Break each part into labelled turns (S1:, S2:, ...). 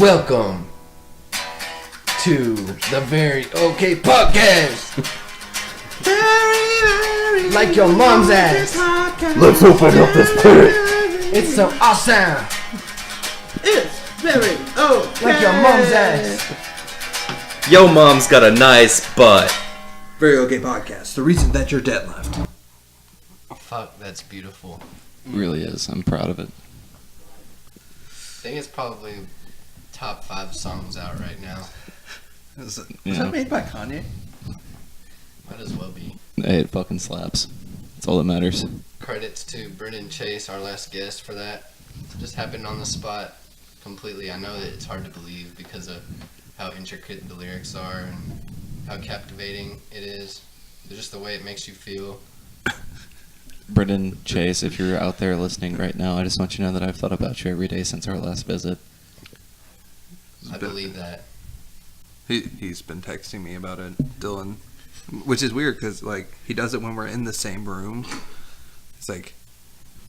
S1: Welcome to the Very Okay Podcast. Like your mom's ass.
S2: Let's open up this pit.
S1: It's so awesome.
S3: It's very okay.
S1: Like your mom's ass.
S2: Yo, mom's got a nice butt.
S3: Very okay podcast. The reason that your dad left.
S1: Fuck, that's beautiful.
S4: It really is. I'm proud of it.
S1: I think it's probably top 5 songs out right now.
S3: Was
S4: Yeah.
S3: that made by Kanye?
S1: Might as well be.
S4: Hey, it fucking slaps. That's all that matters.
S1: Credits to Brendan Chase, our last guest, for that. Just happened on the spot completely. I know that it's hard to believe because of how intricate the lyrics are and how captivating it is. Just the way it makes you feel.
S4: Brendan Chase, if you're out there listening right now, I just want you to know that I've thought about you every day since our last visit.
S1: I believe that.
S3: He's been texting me about it, Dylan. Which is weird because, like, he does it when we're in the same room. It's like,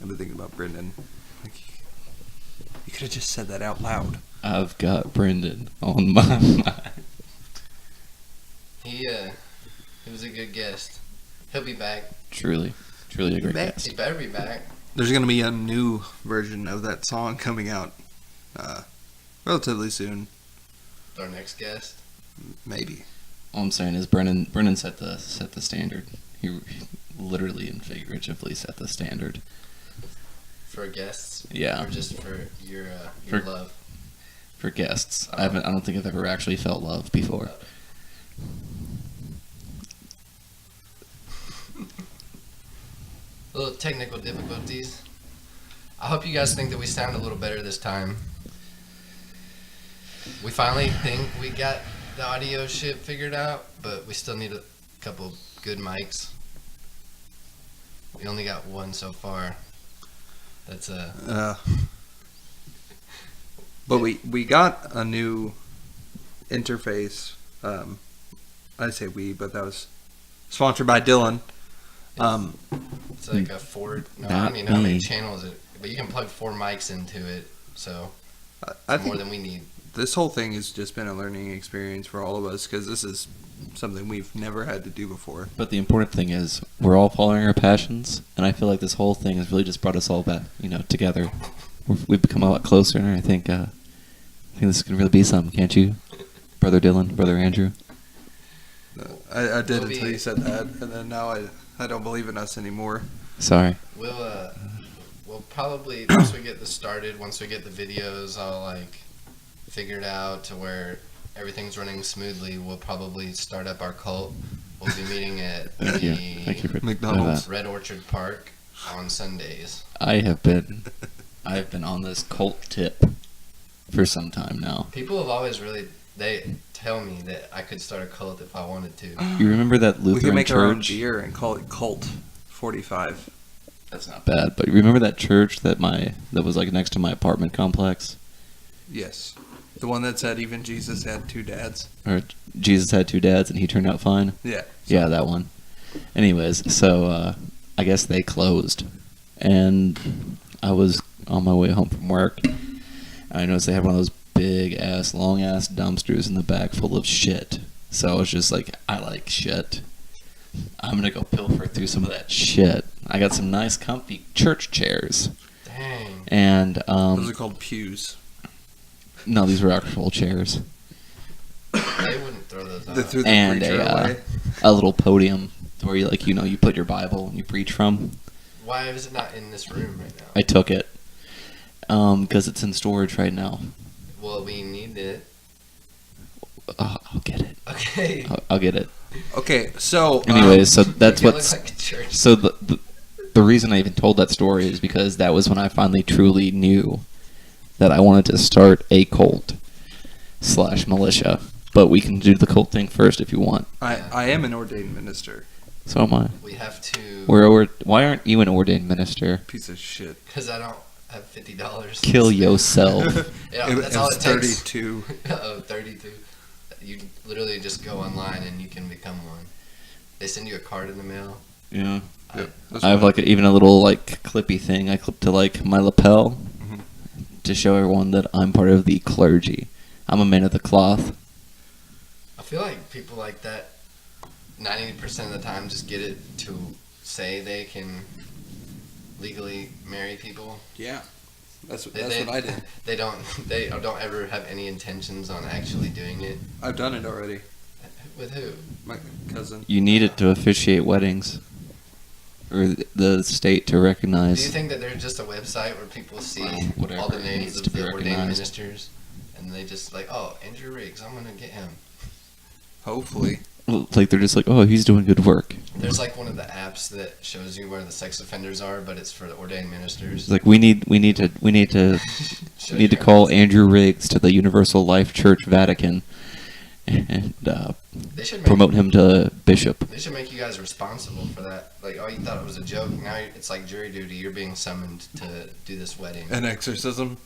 S3: I've been thinking about Brendan. Like, you could have just said that out loud.
S4: I've got Brendan on my mind.
S1: He was a good guest. He'll be back.
S4: Truly a great
S1: He
S4: guest.
S1: better be back.
S3: There's going to be a new version of that song coming out relatively soon.
S1: Our next guest.
S3: Maybe.
S4: All I'm saying is Brendan set the standard. He literally and figuratively set the standard.
S1: For guests?
S4: Yeah.
S1: Or just for your
S4: For-
S1: love?
S4: For guests. I don't think I've ever actually felt love before.
S1: Little technical difficulties. I hope you guys think that we sound a little better this time. We finally think we got the audio shit figured out, but we still need a couple good mics. We only got one so far. That's
S3: But we got a new interface. I say we, but that was sponsored by Dylan.
S1: it's like a 4. No, I
S4: Not
S1: don't even know how many
S4: me.
S1: channels it. But you can plug 4 mics into it, so
S3: I
S1: more
S3: think
S1: than we need.
S3: this whole thing has just been a learning experience for all of us because this is something we've never had to do before.
S4: But the important thing is we're all following our passions, and I feel like this whole thing has really just brought us all back, together. We've become a lot closer, and I think this can really be something, can't you, Brother Dylan, Brother Andrew?
S3: I did
S1: We'll
S3: until
S1: be-
S3: you said that, and then now I don't believe in us anymore.
S4: Sorry.
S1: We'll probably once we get this started, once we get the videos all figured out to where everything's running smoothly, we'll probably start up our cult. We'll be meeting at
S4: Thank you for
S3: McDonald's.
S4: that.
S1: Red Orchard Park on Sundays.
S4: I have been on this cult tip for some time now.
S1: People have always they tell me that I could start a cult if I wanted to.
S4: You remember that
S3: We could
S4: Lutheran
S3: make our own
S4: church?
S3: beer and call it Cult 45.
S4: That's not bad, but you remember that church that was next to my apartment complex?
S3: Yes. The one that said even Jesus had 2 dads.
S4: Or Jesus had 2 dads and he turned out fine?
S3: Yeah.
S4: Yeah, that one. Anyways, so I guess they closed. And I was on my way home from work. And I noticed they had one of those big-ass, long-ass dumpsters in the back full of shit. So I was just like, I like shit. I'm going to go pilfer through some of that shit. I got some nice, comfy church chairs.
S1: Dang.
S4: And,
S3: Those are called pews.
S4: no, these were actual chairs.
S1: They wouldn't throw those
S3: They
S1: out.
S3: threw the
S4: And
S3: preacher away.
S4: a little podium where you put your Bible and you preach from.
S1: Why is it not in this room right now?
S4: I took it because it's in storage right now.
S1: Well, we need it.
S4: I'll get it.
S1: Okay.
S4: I'll get it.
S3: Okay, so...
S4: Anyways, so that's
S1: Make it
S4: what's
S1: look like a church.
S4: so the reason I even told that story is because that was when I finally truly knew that I wanted to start a cult / militia. But we can do the cult thing first if you want.
S3: I am an ordained minister.
S4: So am I.
S1: We have to.
S4: Why aren't you an ordained minister?
S3: Piece of shit.
S1: Because I don't have $50.
S4: Kill yourself.
S1: Yeah, that's all it
S3: it's
S1: takes.
S3: 32.
S1: Oh, 32. You literally just go online and you can become one. They send you a card in the mail.
S4: Yeah.
S3: Yep,
S4: I have even a little clippy thing I clip to my lapel to show everyone that I'm part of the clergy. I'm a man of the cloth.
S1: I feel like people like that 90% of the time just get it to say they can legally marry people.
S3: Yeah, that's
S1: They-
S3: what I did.
S1: They don't ever have any intentions on actually doing it.
S3: I've done it already.
S1: With who?
S3: My cousin.
S4: You need it to officiate weddings, or the state to
S1: Do you
S4: recognize.
S1: think that there's just a website where people see
S4: Whatever
S1: all the
S4: it
S1: names
S4: needs
S1: of
S4: to be
S1: the ordained
S4: recognized.
S1: ministers, and they just like, oh, Andrew Riggs, I'm gonna get him.
S3: Hopefully.
S4: Like they're just like, oh, he's doing good work.
S1: There's like one of the apps that shows you where the sex offenders are, but it's for the ordained ministers.
S4: It's like we need to
S1: Shows
S4: need to
S1: you
S4: call Andrew Riggs to the Universal Life Church Vatican and
S1: They should make
S4: promote him to bishop.
S1: They should make you guys responsible for that. Like, oh, you thought it was a joke. Now it's like jury duty. You're being summoned to do this wedding,
S3: An exorcism.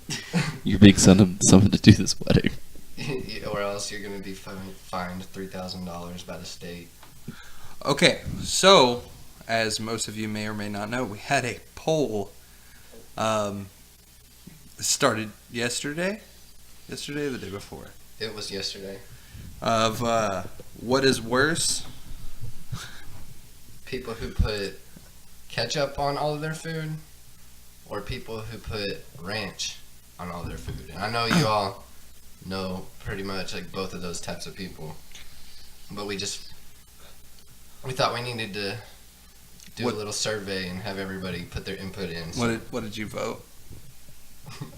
S4: You're being summoned to do this wedding.
S1: or else you're gonna be fined $3,000 by the state.
S3: Okay, so as most of you may or may not know, we had a poll. Started yesterday or the day before,
S1: It was yesterday.
S3: of what is worse.
S1: People who put ketchup on all of their food, or people who put ranch on all their food. And I know you all know pretty much like both of those types of people, but we thought we needed to do
S3: What-
S1: a little survey and have everybody put their input in. So
S3: What did you vote?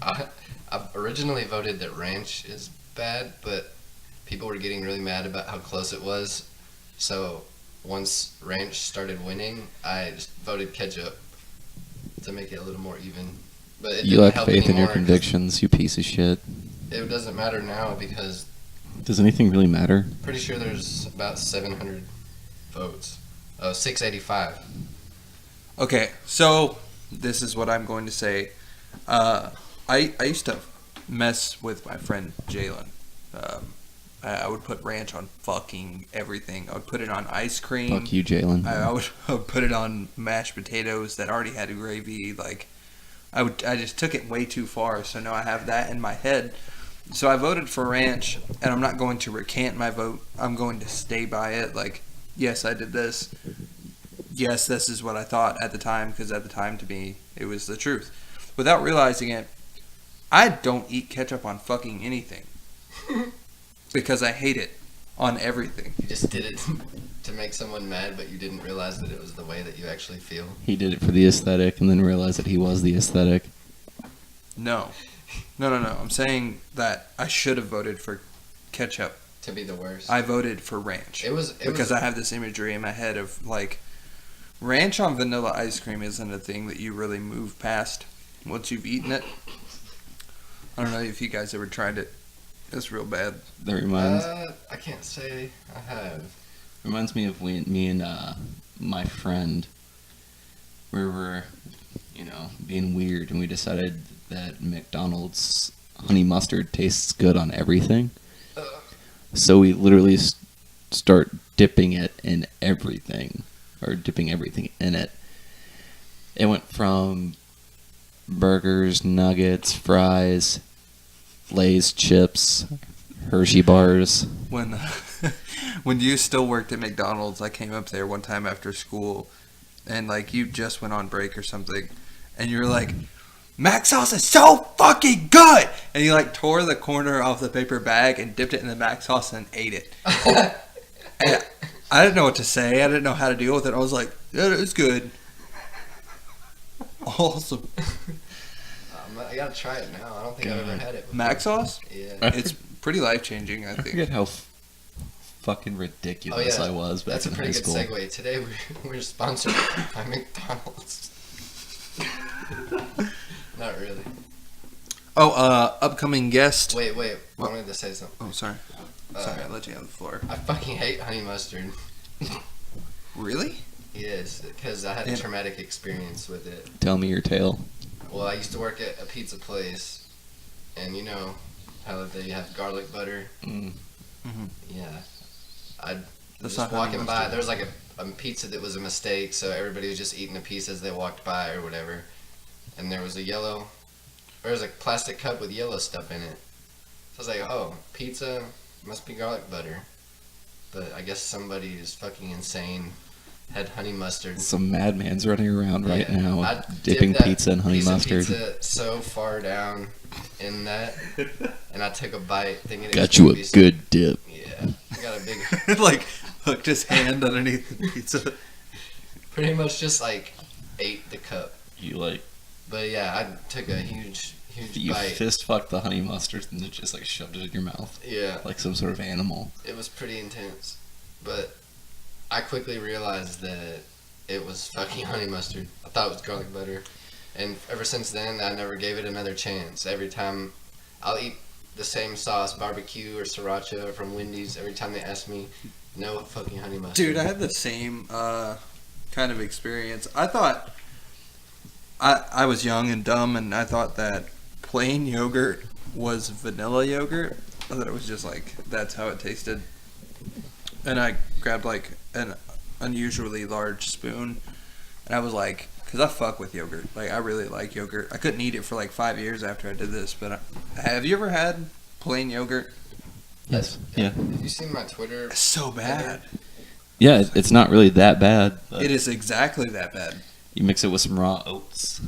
S1: I originally voted that ranch is bad, but people were getting really mad about how close it was. So once ranch started winning, I just voted ketchup to make it a little more even. But it
S4: You
S1: didn't
S4: lack
S1: help
S4: faith in your
S1: anymore 'cause
S4: convictions, you piece of shit.
S1: It doesn't matter now because
S4: Does anything really matter?
S1: pretty sure there's about 700 votes. Oh, 685.
S3: Okay, so this is what I'm going to say. I used to mess with my friend Jalen. I would put ranch on fucking everything. I would put it on ice cream.
S4: Fuck you, Jalen.
S3: I would put it on mashed potatoes that already had gravy. Like, I just took it way too far. So now I have that in my head. So I voted for ranch, and I'm not going to recant my vote. I'm going to stay by it. Like, yes, I did this. Yes, this is what I thought at the time, because at the time, to me, it was the truth. Without realizing it, I don't eat ketchup on fucking anything. Because I hate it on everything.
S1: You just did it to make someone mad, but you didn't realize that it was the way that you actually feel.
S4: He did it for the aesthetic and then realized that he was the aesthetic.
S3: No. I'm saying that I should have voted for ketchup.
S1: To be the worst.
S3: I voted for ranch.
S1: was
S3: Because I have this imagery in my head of, like, ranch on vanilla ice cream isn't a thing that you really move past once you've eaten it. I don't know if you guys ever tried it. It's real bad.
S4: That reminds
S1: I can't say I have.
S4: reminds me of when me and my friend we were, being weird, and we decided that McDonald's honey mustard tastes good on everything. So we literally start dipping it in everything, or dipping everything in it. It went from burgers, nuggets, fries, Lay's chips, Hershey bars.
S3: When when you still worked at McDonald's, I came up there one time after school, and like you just went on break or something, and you were like, "Mac sauce is so fucking good!" And you like tore the corner off the paper bag and dipped it in the Mac sauce and ate it. And I didn't know what to say. I didn't know how to deal with it. I was like, "Yeah, it's good." Awesome.
S1: I gotta try it now. I don't think I've ever had it before.
S3: Mac sauce?
S1: Yeah.
S3: It's pretty life changing, I
S4: I
S3: think.
S4: forget how fucking ridiculous
S1: Oh, yeah.
S4: I was back
S1: That's a
S4: in high
S1: pretty good
S4: school.
S1: segue. Today we're sponsored by McDonald's. Not really.
S3: Oh, upcoming guest.
S1: Wait. I
S3: What?
S1: wanted to say something.
S3: Oh, sorry. Sorry, I let you have the floor.
S1: I fucking hate honey mustard.
S3: Really?
S1: Yes, because I had a
S3: Yeah.
S1: traumatic experience with it.
S4: Tell me your tale.
S1: Well, I used to work at a pizza place, and you know how they have garlic butter?
S4: Mm.
S1: Yeah. I
S3: That's
S1: just
S3: not honey
S1: walking by,
S3: mustard.
S1: there was like a pizza that was a mistake, so everybody was just eating a piece as they walked by or whatever. And there was a plastic cup with yellow stuff in it. was like, oh, pizza must be garlic butter. But I guess somebody is fucking insane. Had honey mustard.
S4: Some madman's running around right
S1: Yeah,
S4: now,
S1: I
S4: dipping
S1: dipped that
S4: pizza in honey
S1: piece of
S4: mustard.
S1: Pizza so far down in that, and I took a bite thinking it
S4: Got
S1: was
S4: you
S1: gonna
S4: a
S1: be
S4: good dip.
S1: Yeah, I got a big,
S3: Like hooked his hand underneath the pizza.
S1: pretty much just like ate the cup.
S4: You like
S1: But yeah, I took a huge
S4: you
S1: bite.
S4: fist fucked the honey mustard and then just like shoved it in your mouth
S1: Yeah,
S4: like some sort of animal.
S1: it was pretty intense. But I quickly realized that it was fucking honey mustard. I thought it was garlic butter. And ever since then, I never gave it another chance. Every time I'll eat the same sauce, barbecue or sriracha from Wendy's, every time they ask me, no fucking honey mustard.
S3: Dude, I had the same kind of experience. I thought I was young and dumb, and I thought that plain yogurt was vanilla yogurt. I thought it was just like that's how it tasted. And I grabbed like an unusually large spoon, and I was like, because I fuck with yogurt. Like I really like yogurt. I couldn't eat it for like 5 years after I did this. But have you ever had plain yogurt?
S4: Yes. Yeah.
S1: Have you seen my Twitter?
S3: It's so bad.
S4: Yeah, it's not really that bad. But
S3: It is exactly that bad.
S4: You mix it with some raw oats.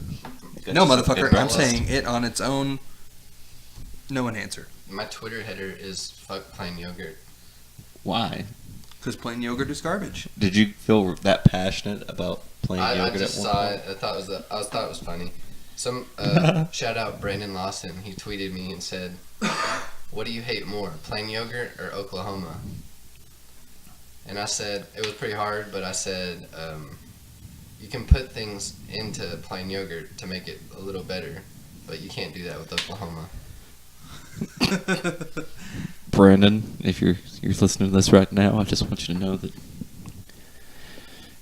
S3: No, motherfucker.
S4: It
S3: I'm
S4: rusts.
S3: saying it on its own. No enhancer.
S1: My Twitter header is fuck plain yogurt.
S4: Why?
S3: Because plain yogurt is garbage.
S4: Did you feel that passionate about plain
S1: I
S4: yogurt
S1: just
S4: at one
S1: saw
S4: point?
S1: it. I thought it was funny. Some shout out Brandon Lawson. He tweeted me and said, "What do you hate more, plain yogurt or Oklahoma?" And I said it was pretty hard, but I said you can put things into plain yogurt to make it a little better, but you can't do that with Oklahoma.
S4: Brandon, if you're listening to this right now, I just want you to know that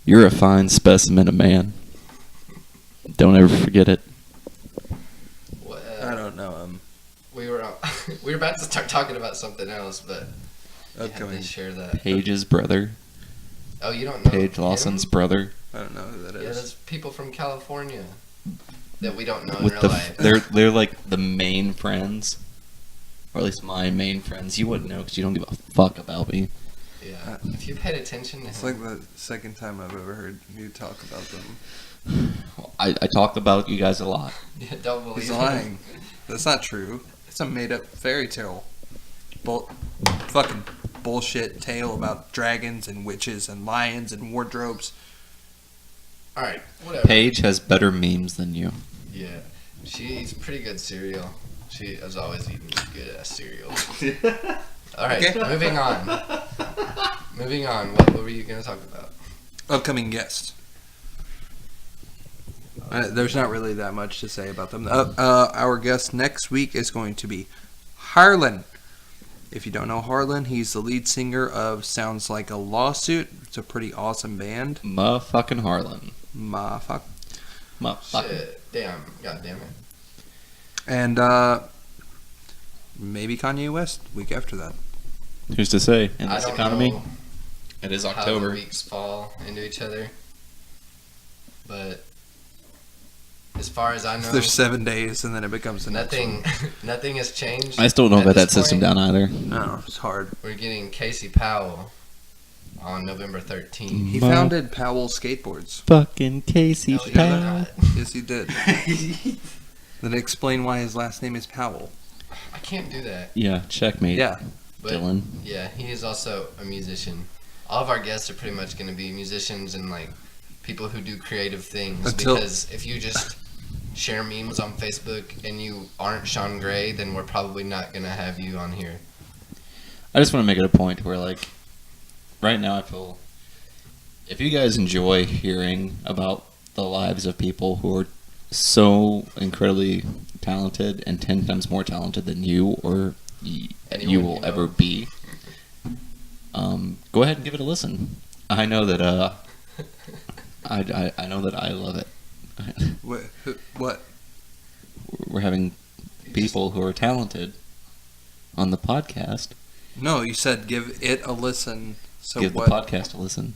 S4: you're a fine specimen of man. Don't ever forget it.
S1: What,
S3: I don't know.
S1: we were we were about to start talking about something else, but you had
S3: Okay.
S1: to share that.
S4: Paige's brother,
S1: Oh, you don't know
S4: Paige Lawson's
S1: him?
S4: brother,
S3: I don't know who that
S1: Yeah,
S3: is.
S1: there's people from California that we don't know in
S4: with
S1: real
S4: the
S1: life.
S4: they're like the main friends, or at least my main friends. You wouldn't know because you don't give a fuck about me.
S1: Yeah, if you paid attention to
S3: It's
S1: him,
S3: like the second time I've ever heard you talk about them.
S4: I talk about you guys a lot.
S1: yeah, don't believe
S3: He's
S1: him.
S3: lying. That's not true. It's a made-up fairy tale. Fucking bullshit tale about dragons and witches and lions and wardrobes.
S1: All right, whatever.
S4: Paige has better memes than you.
S1: Yeah, she eats pretty good cereal. She is always eating good ass cereal. All right,
S3: Okay.
S1: moving on. Moving on. What were you gonna talk about?
S3: Upcoming guest. There's not really that much to say about them. Our guest next week is going to be Harlan. If you don't know Harlan, he's the lead singer of Sounds Like a Lawsuit. It's a pretty awesome band.
S4: Motherfucking Harlan.
S3: Fuck.
S4: Motherfucking.
S1: Shit, damn, god damn it.
S3: And maybe Kanye West week after that.
S4: Who's to say? In
S1: I
S4: this
S1: don't
S4: economy,
S1: know
S4: it is
S1: how the
S4: October.
S1: weeks fall into each other, but as far as I know,
S3: There's 7 days and then it becomes the next one.
S1: nothing has changed.
S4: I still don't
S1: At
S4: got that
S1: this
S4: system
S1: point,
S4: down either.
S3: No, it's hard.
S1: We're getting Casey Powell on November 13th.
S3: He
S4: Ma-
S3: founded Powell Skateboards.
S4: Fucking Casey
S1: No, he did
S4: Powell.
S1: not.
S3: Yes, he did. Then explain why his last name is Powell.
S1: I can't do that.
S4: Yeah, checkmate.
S3: Yeah.
S1: But
S4: Dylan.
S1: yeah, he is also a musician. All of our guests are pretty much going to be musicians and like people who do creative things. Because if you just share memes on Facebook and you aren't Sean Gray, then we're probably not going to have you on here.
S4: I just want to make it a point where, like, right now I feel if you guys enjoy hearing about the lives of people who are so incredibly talented and 10 times more talented than you or you
S1: Anyone
S4: will
S1: you know.
S4: ever be, go ahead and give it a listen. I know that I know that I love it.
S3: What?
S4: We're having people who are talented on the podcast.
S3: No, you said give it a listen. So
S4: Give
S3: what?
S4: the podcast a listen.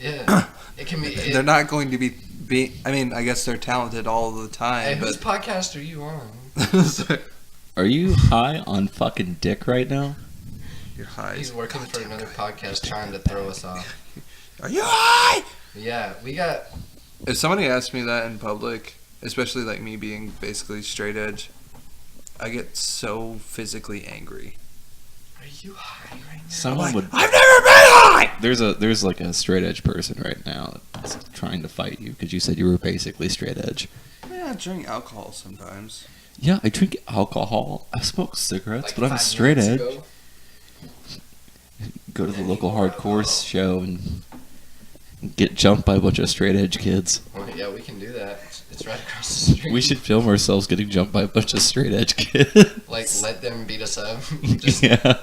S1: Yeah, it can be.
S3: They're not going to be. I mean, I guess they're talented all the
S1: Hey,
S3: time,
S1: whose
S3: but
S1: podcast are you on?
S4: Are you high on fucking dick right now?
S3: You're high.
S1: He's working for another podcast trying to throw us off.
S3: Are you high?
S1: Yeah, we got.
S3: If somebody asks me that in public, especially like me being basically straight edge, I get so physically angry.
S1: Are you high right now?
S4: Someone would.
S3: I've never been high!
S4: There's like a straight edge person right now that's trying to fight you because you said you were basically straight edge.
S3: Yeah, I drink alcohol sometimes.
S4: Yeah, I drink alcohol. I smoke cigarettes,
S1: Like
S4: but I'm
S1: 5
S4: straight
S1: minutes
S4: edge.
S1: ago?
S4: Go to the local hardcore show and get jumped by a bunch of straight edge kids.
S1: Well, yeah, we can do that. It's right across the street.
S4: We should film ourselves getting jumped by a bunch of straight edge kids.
S1: Like, let them beat us up. Just,
S4: Yeah.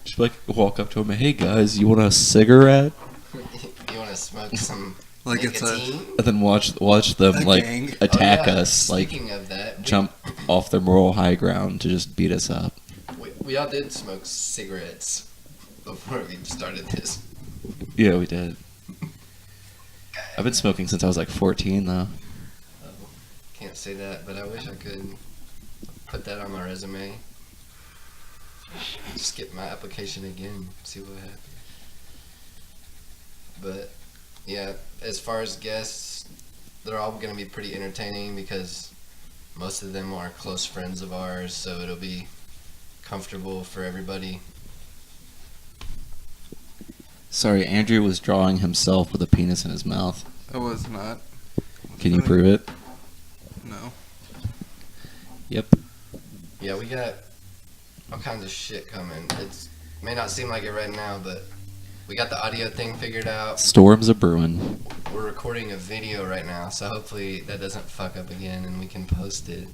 S4: Just like walk up to them, hey guys, you want a cigarette?
S1: You want to smoke some
S3: Like it's a
S1: nicotine?
S4: And then watch them
S3: A
S4: like
S3: gang.
S4: attack
S1: Oh, yeah.
S4: us, like
S1: Speaking of that,
S4: jump off their moral high ground to just beat us up.
S1: we all did smoke cigarettes before we started this.
S4: Yeah, we did. I've been smoking since I was like 14, though.
S1: Can't say that, but I wish I could put that on my resume. Just get my application again, see what happens. But yeah, as far as guests, they're all going to be pretty entertaining because most of them are close friends of ours, so it'll be comfortable for everybody.
S4: Sorry, Andrew was drawing himself with a penis in his mouth.
S3: I was not.
S4: Can you prove it?
S3: No.
S4: Yep.
S1: Yeah, we got all kinds of shit coming. It may not seem like it right now, but we got the audio thing figured out.
S4: Storms are brewing.
S1: We're recording a video right now, so hopefully that doesn't fuck up again and we can post it.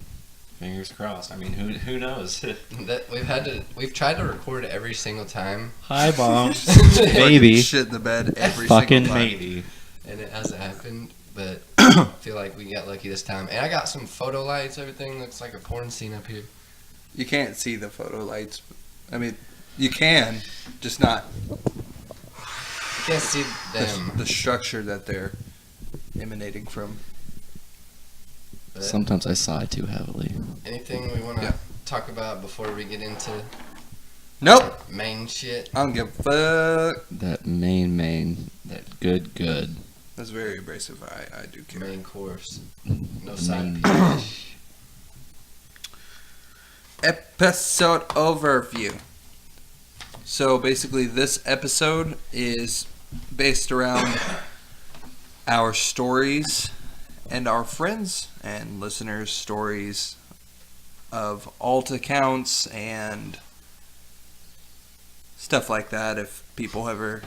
S4: Fingers crossed. I mean, who knows?
S1: We've tried to record every single time,
S4: Hi, bomb.
S3: Fucking
S4: Maybe.
S3: shit in the bed every
S4: Fucking
S3: single time.
S4: maybe.
S1: and it hasn't happened. But I feel like we got lucky this time. And I got some photo lights. Everything looks like a porn scene up here.
S3: You can't see the photo lights. I mean, you can, just not
S1: You can't see them.
S3: the structure that they're emanating from.
S1: But
S4: Sometimes I sigh too heavily.
S1: anything we want to
S3: Yeah.
S1: talk about before we get into
S3: Nope.
S1: main shit?
S3: I don't give a fuck.
S4: That main, that good.
S3: That's very abrasive. I do care.
S1: Main course. No
S4: The
S1: side
S4: main-
S1: piece.
S3: Episode overview. So basically, this episode is based around our stories and our friends and listeners' stories of alt accounts and stuff like that. If people ever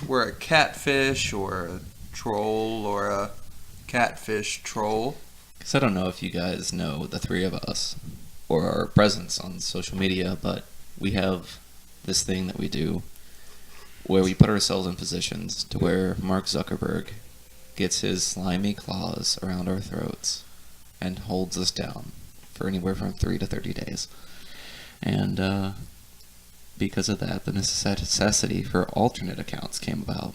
S3: were a catfish or a troll or a catfish troll.
S4: Because I don't know if you guys know the three of us or our presence on social media, but we have this thing that we do where we put ourselves in positions to where Mark Zuckerberg gets his slimy claws around our throats and holds us down for anywhere from 3 to 30 days. And because of that, the necessity for alternate accounts came about,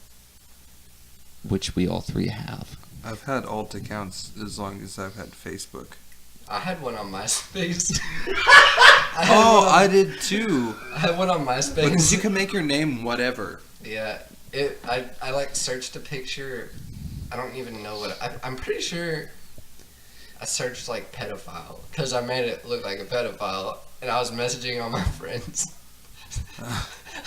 S4: which we all three have.
S3: I've had alt accounts as long as I've had Facebook.
S1: I had one on MySpace.
S3: I did too.
S1: I had one on MySpace.
S3: Because you can make your name whatever.
S1: Yeah, I like searched a picture. I don't even know what I'm pretty sure I searched like pedophile because I made it look like a pedophile, and I was messaging all my friends.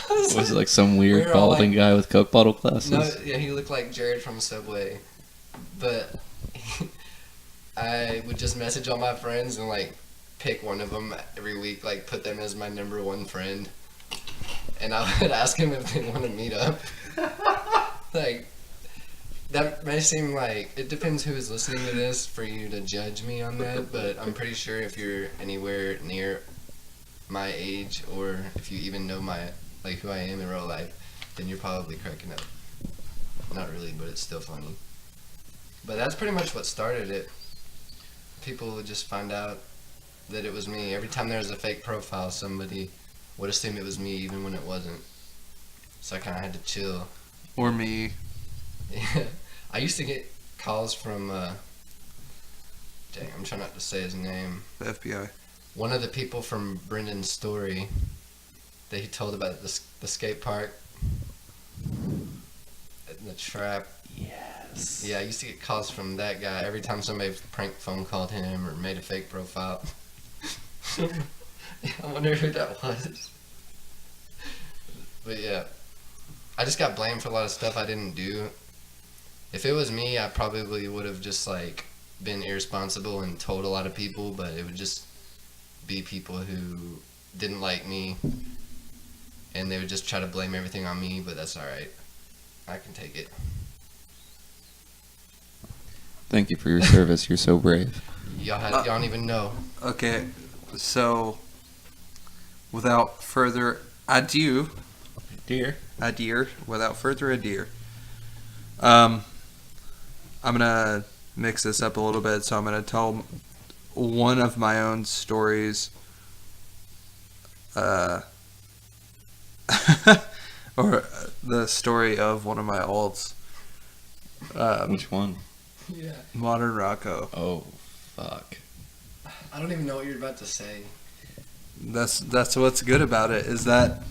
S4: Was it like some weird
S1: We were all
S4: balding
S1: like-
S4: guy with Coke bottle glasses?
S1: No, yeah, he looked like Jared from Subway, but I would just message all my friends and like pick one of them every week, like put them as my number one friend, and I would ask them if they want to meet up. Like, that may seem like, it depends who is listening to this for you to judge me on that, but I'm pretty sure if you're anywhere near my age, or if you even know like who I am in real life, then you're probably cracking up. Not really, but it's still funny. But that's pretty much what started it. People would just find out that it was me. Every time there was a fake profile, somebody would assume it was me even when it wasn't. So I kind of had to chill.
S3: Or me.
S1: Yeah. I used to get calls from, dang, I'm trying not to say his name.
S3: The FBI.
S1: one of the people from Brendan's story that he told about the skate park and the trap.
S4: Yes.
S1: Yeah, I used to get calls from that guy every time somebody prank phone called him or made a fake profile. I wonder who that was. But yeah, I just got blamed for a lot of stuff I didn't do. If it was me, I probably would have just like been irresponsible and told a lot of people, but it would just be people who didn't like me and they would just try to blame everything on me, but that's alright. I can take it.
S4: Thank you for your service. You're so brave.
S1: Y'all don't even know.
S3: Okay, so without further ado, without further ado, I'm gonna mix this up a little bit. So I'm gonna tell one of my own stories, or the story of one of my alts.
S4: Which one?
S1: Yeah.
S3: Modern Rocco.
S4: Oh, fuck.
S1: I don't even know what you're about to say.
S3: That's what's good about it, is that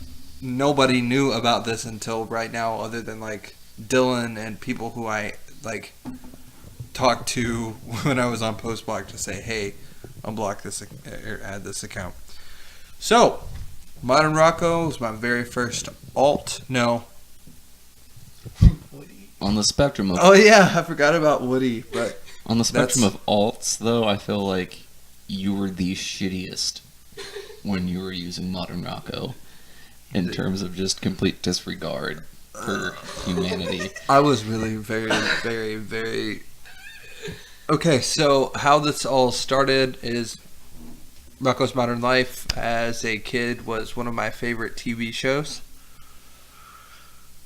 S3: nobody knew about this until right now, other than like Dylan and people who I like talked to when I was on Postblock to say, hey, unblock this or add this account. So, Modern Rocco was my very first alt. No.
S4: On the spectrum of
S3: Oh yeah, I forgot about Woody, but
S4: on the spectrum of alts, though, I feel like you were the shittiest when you were using Modern Rocco in terms of just complete disregard for humanity.
S3: I was really very, very, very... Okay, so how this all started is Rocco's Modern Life as a kid was one of my favorite TV shows.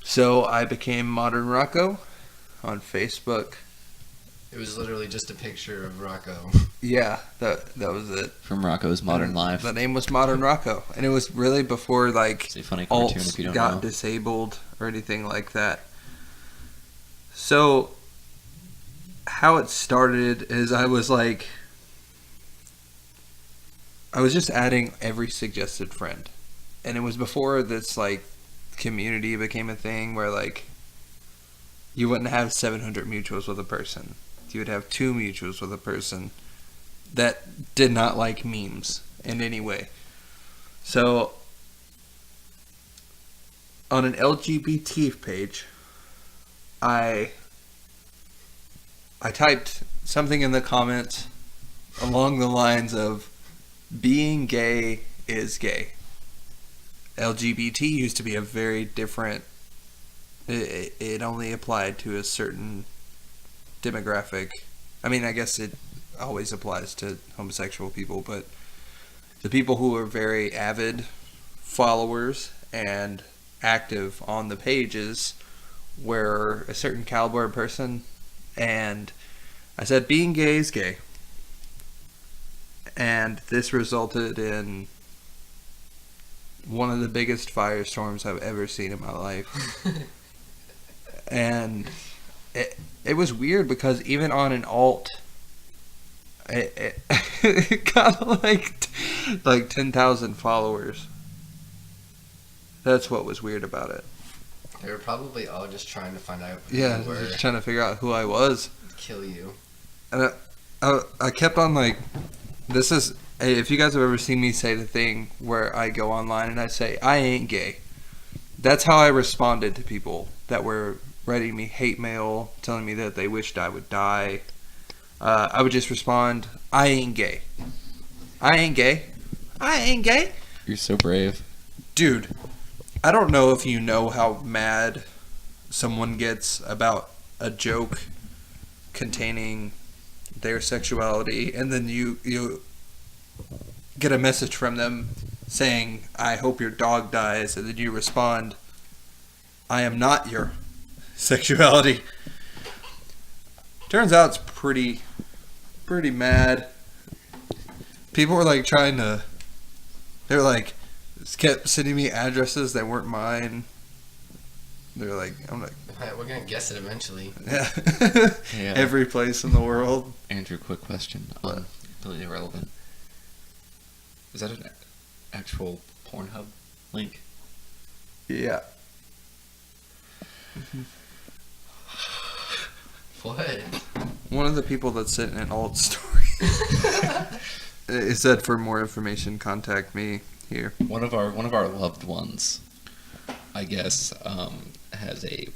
S3: So I became Modern Rocco on Facebook.
S1: It was literally just a picture of Rocco.
S3: Yeah, that was it.
S4: From Rocco's Modern Life.
S3: The name was Modern Rocco, and it was really before like
S4: It's a funny cartoon if you
S3: alts
S4: don't
S3: got
S4: know.
S3: disabled or anything like that. So how it started is I was just adding every suggested friend, and it was before this like community became a thing where like you wouldn't have 700 mutuals with a person. You would have 2 mutuals with a person that did not like memes in any way. So on an LGBT page, I typed something in the comments along the lines of being gay is gay. LGBT used to be a very different, it only applied to a certain demographic. I mean, I guess it always applies to homosexual people, but the people who are very avid followers and active on the pages were a certain caliber of person, and I said being gay is gay, and this resulted in one of the biggest firestorms I've ever seen in my life. And it was weird because even on an alt, it got like 10,000 followers. That's what was weird about it.
S1: They were probably all just trying to find out who
S3: Yeah,
S1: you were,
S3: just trying to figure out who I was.
S1: kill you.
S3: And I kept on like, this is, hey, if you guys have ever seen me say the thing where I go online and I say, I ain't gay. That's how I responded to people that were writing me hate mail, telling me that they wished I would die. I would just respond, I ain't gay. I ain't gay. I ain't gay.
S4: You're so brave.
S3: Dude, I don't know if you know how mad someone gets about a joke containing their sexuality, and then you get a message from them saying, I hope your dog dies, and then you respond, I am not your sexuality. Turns out it's pretty mad. People were like trying to, they were like, kept sending me addresses that weren't mine. They're like, I'm like,
S1: We're gonna guess it eventually.
S3: yeah.
S4: Yeah.
S3: Every place in the world.
S4: Andrew, quick question.
S3: What?
S4: Completely irrelevant. Is that an actual Pornhub link?
S3: Yeah.
S1: What?
S3: One of the people that sent an alt story. It said, for more information, contact me here.
S4: One of our loved ones, I guess, has a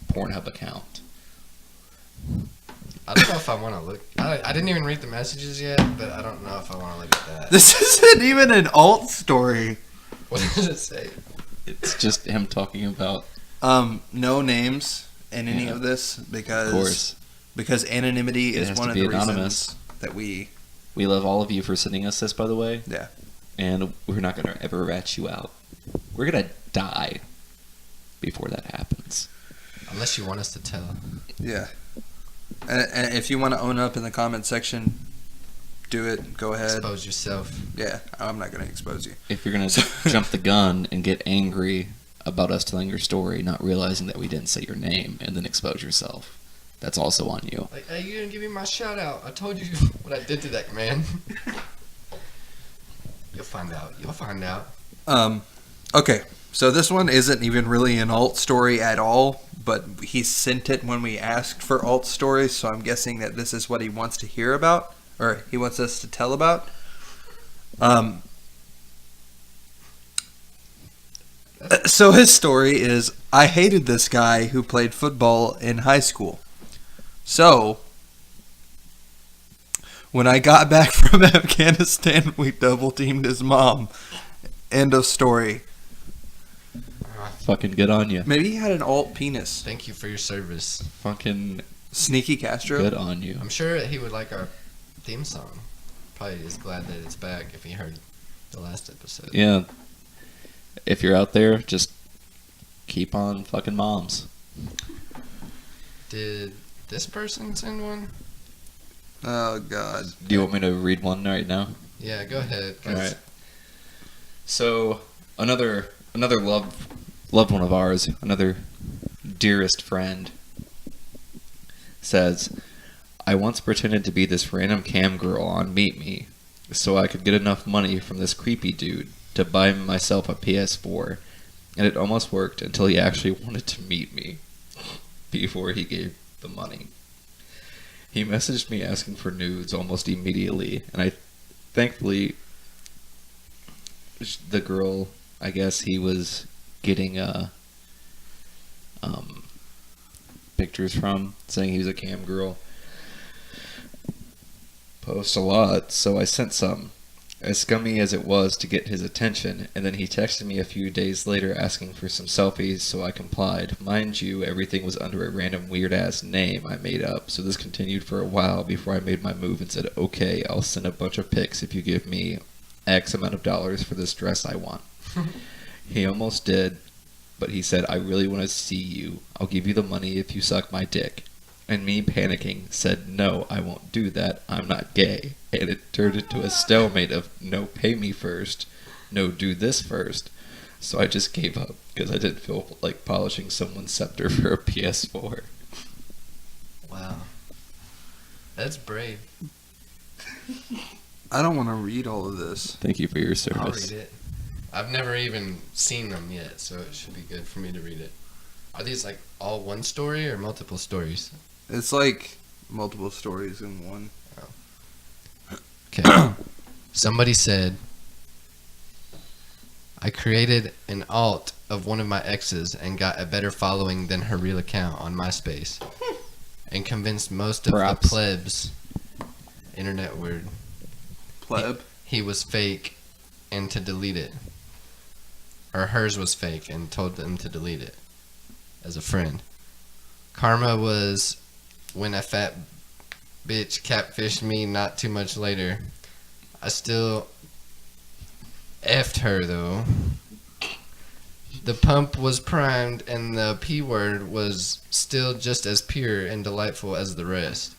S4: Pornhub account.
S1: I don't know if I want to look. I didn't even read the messages yet, but I don't know if I want to look at that.
S3: This isn't even an alt story.
S1: What does it say?
S4: It's just him talking about,
S3: No names in any
S4: Yeah.
S3: of this
S4: of
S3: because
S4: course,
S3: anonymity
S4: It
S3: is
S4: has
S3: one
S4: to
S3: of
S4: be
S3: the
S4: anonymous.
S3: reasons that we.
S4: we love all of you for sending us this, by the way.
S3: Yeah.
S4: And we're not going to ever rat you out. We're going to die before that happens.
S1: Unless you want us to tell.
S3: Yeah. And if you want to own up in the comment section, do it. Go ahead.
S1: Expose yourself.
S3: Yeah, I'm not going to expose you.
S4: If you're going to jump the gun and get angry about us telling your story, not realizing that we didn't say your name, and then expose yourself, that's also on you.
S1: Like, hey, you didn't give me my shout out. I told you what I did to that man. You'll find out. You'll find out.
S3: Okay, so this one isn't even really an alt story at all, but he sent it when we asked for alt stories, so I'm guessing that this is what he wants to hear about, or he wants us to tell about. So his story is, I hated this guy who played football in high school. So, when I got back from Afghanistan, we double teamed his mom. End of story.
S4: Fucking good on you.
S3: Maybe he had an alt penis.
S1: Thank you for your service.
S4: Fucking
S3: Sneaky Castro.
S4: good on you.
S1: I'm sure he would like our theme song. Probably is glad that it's back if he heard the last episode.
S4: Yeah. If you're out there, just keep on fucking moms.
S1: Did this person send one?
S3: Oh God.
S4: Do you want me to read one right now?
S1: Yeah, go ahead. 'Cause
S4: Alright. So another loved one of ours, another dearest friend, says, I once pretended to be this random cam girl on Meet Me so I could get enough money from this creepy dude to buy myself a PS4, and it almost worked until he actually wanted to meet me before he gave the money. He messaged me asking for nudes almost immediately, and I thankfully the girl, I guess he was getting pictures from, saying he was a cam girl, post a lot, so I sent some, as scummy as it was to get his attention, and then he texted me a few days later asking for some selfies, so I complied. Mind you, everything was under a random weird-ass name I made up, so this continued for a while before I made my move and said, okay, I'll send a bunch of pics if you give me X amount of dollars for this dress I want. He almost did, but he said, I really want to see you. I'll give you the money if you suck my dick. And me panicking said, no, I won't do that. I'm not gay. And it turned into a stalemate of, no, pay me first. No, do this first. So I just gave up because I didn't feel like polishing someone's scepter for a PS4.
S1: Wow. That's brave.
S3: I don't want to read all of this.
S4: Thank you for your
S1: I'll
S4: service.
S1: read it. I've never even seen them yet, so it should be good for me to read it. Are these like all one story or multiple stories?
S3: It's like multiple stories in one.
S1: Okay. Somebody said, I created an alt of one of my exes and got a better following than her real account on MySpace. And convinced most of
S4: Props.
S1: the plebs, internet word,
S3: Pleb.
S1: he was fake and to delete it. Or hers was fake and told them to delete it as a friend. Karma was when a fat bitch catfished me not too much later. I still effed her though. The pump was primed and the P word was still just as pure and delightful as the rest.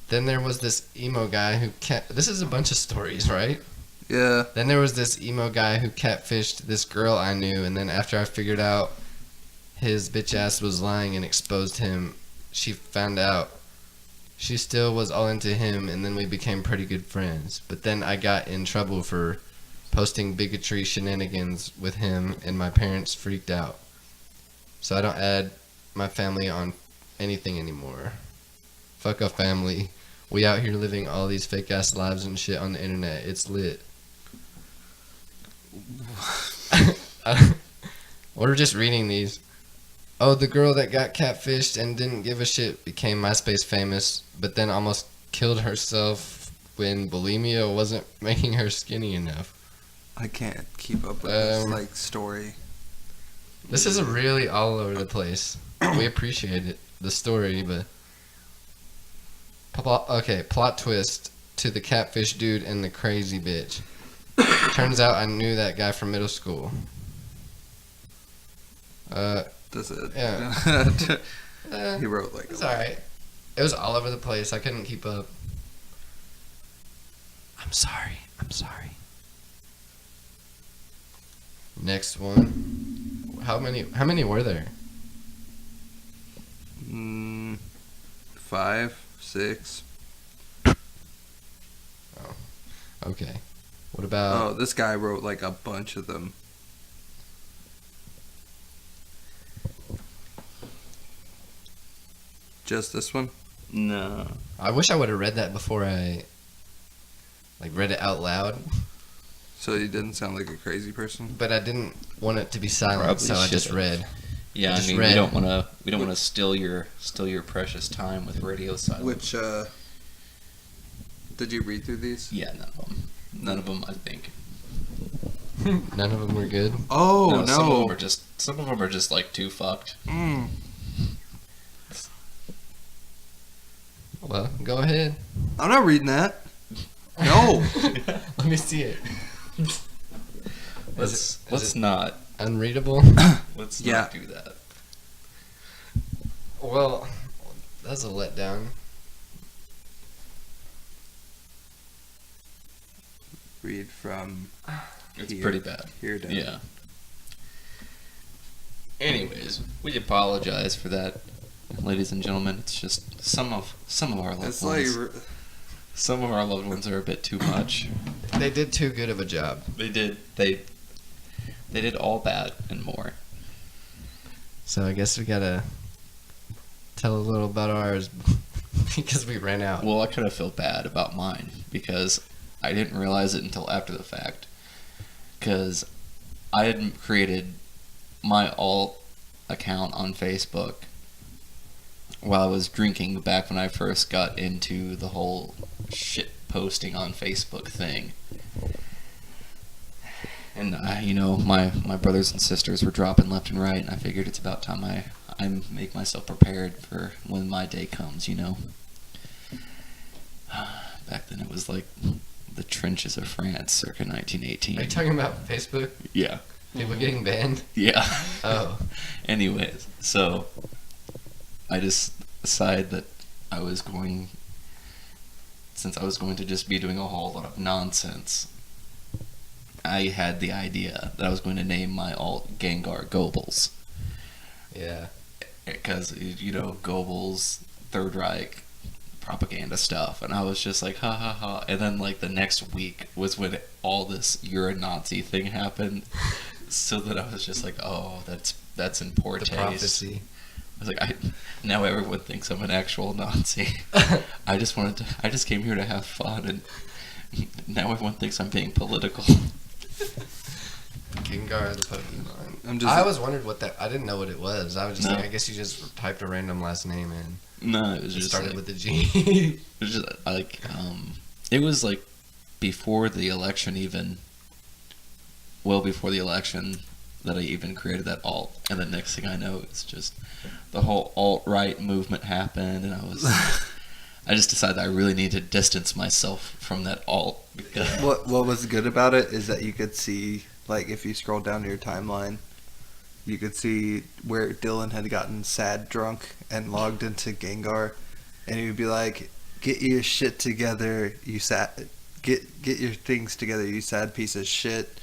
S1: Then there was this emo guy who this is a bunch of stories, right?
S3: Yeah.
S1: Then there was this emo guy who catfished this girl I knew, and then after I figured out his bitch ass was lying and exposed him, she found out she still was all into him, and then we became pretty good friends. But then I got in trouble for posting bigotry shenanigans with him, and my parents freaked out. So I don't add my family on anything anymore. Fuck a family. We out here living all these fake ass lives and shit on the internet. It's lit. We're just reading these. Oh, the girl that got catfished and didn't give a shit became MySpace famous, but then almost killed herself when bulimia wasn't making her skinny enough.
S3: I can't keep up with this like story.
S1: This is really all over the place. We appreciate it, the story, but okay. Plot twist to the catfish dude and the crazy bitch. Turns out I knew that guy from middle school.
S3: Does it?
S1: Yeah.
S3: He wrote like
S1: It's alright. It was all over the place. I couldn't keep up. I'm sorry. Next one. How many were there?
S3: 5, 6.
S1: Okay. What about...
S3: Oh, this guy wrote like a bunch of them. Just this one?
S4: No.
S1: I wish I would have read that before I read it out loud,
S3: So you didn't sound like a crazy person?
S1: but I didn't want it to be silent,
S4: Probably
S1: so I just
S4: should've.
S1: read.
S4: Yeah,
S1: Just
S4: I mean,
S1: read.
S4: we don't wanna steal your precious time with radio silence.
S3: Which, did you read through these?
S4: Yeah, none of them. I think.
S1: None of them were good.
S3: Oh, no.
S4: Some of them are just like too fucked.
S1: Well, go ahead.
S3: I'm not reading that. No.
S1: Let me see it.
S4: Let's not.
S1: Unreadable?
S4: Let's
S3: Yeah.
S4: not do that.
S1: Well, that's a letdown.
S3: Read from
S4: It's
S3: here,
S4: pretty bad.
S3: here down.
S4: Yeah. Anyways, we apologize for that, ladies and gentlemen. It's just some of our loved
S3: It's like
S4: ones. Some of our loved ones are a bit too much.
S1: They did too good of a job.
S4: They did all bad and more.
S1: So I guess we gotta tell a little about ours because we ran out.
S4: Well, I kind of feel bad about mine because I didn't realize it until after the fact. Because I had created my alt account on Facebook while I was drinking back when I first got into the whole shit posting on Facebook thing. And my brothers and sisters were dropping left and right, and I figured it's about time I make myself prepared for when my day comes, Back then it was like the trenches of France circa 1918.
S1: Are you talking about Facebook?
S4: Yeah.
S1: People getting banned?
S4: Yeah.
S1: Oh.
S4: Anyways, so I just decided that since I was going to just be doing a whole lot of nonsense, I had the idea that I was going to name my alt Gengar Goebbels.
S1: Yeah.
S4: Because, Goebbels, Third Reich, propaganda stuff. And I was just like, ha ha ha. And then, the next week was when all this "you're a Nazi" thing happened. So that I was just like, oh, that's in poor
S1: The
S4: taste.
S1: prophecy.
S4: I was like, now everyone thinks I'm an actual Nazi. I just came here to have fun, and now everyone thinks I'm being political.
S1: Gengar the Pokemon.
S3: I'm just-
S1: I always wondered what that. I didn't know what it was. I was just
S4: No.
S1: like, I guess you just typed a random last name in.
S4: No, it was
S1: It
S4: just
S1: started
S4: like,
S1: with the G.
S4: it was just it was like before the election even. Well before the election that I even created that alt, and the next thing I know, it's just the whole alt-right movement happened, and I just decided I really need to distance myself from that alt because
S3: What was good about it is that you could see, if you scroll down your timeline, you could see where Dylan had gotten sad drunk and logged into Gengar, and he would be like, "Get your shit together, you sad. Get your things together, you sad piece of shit.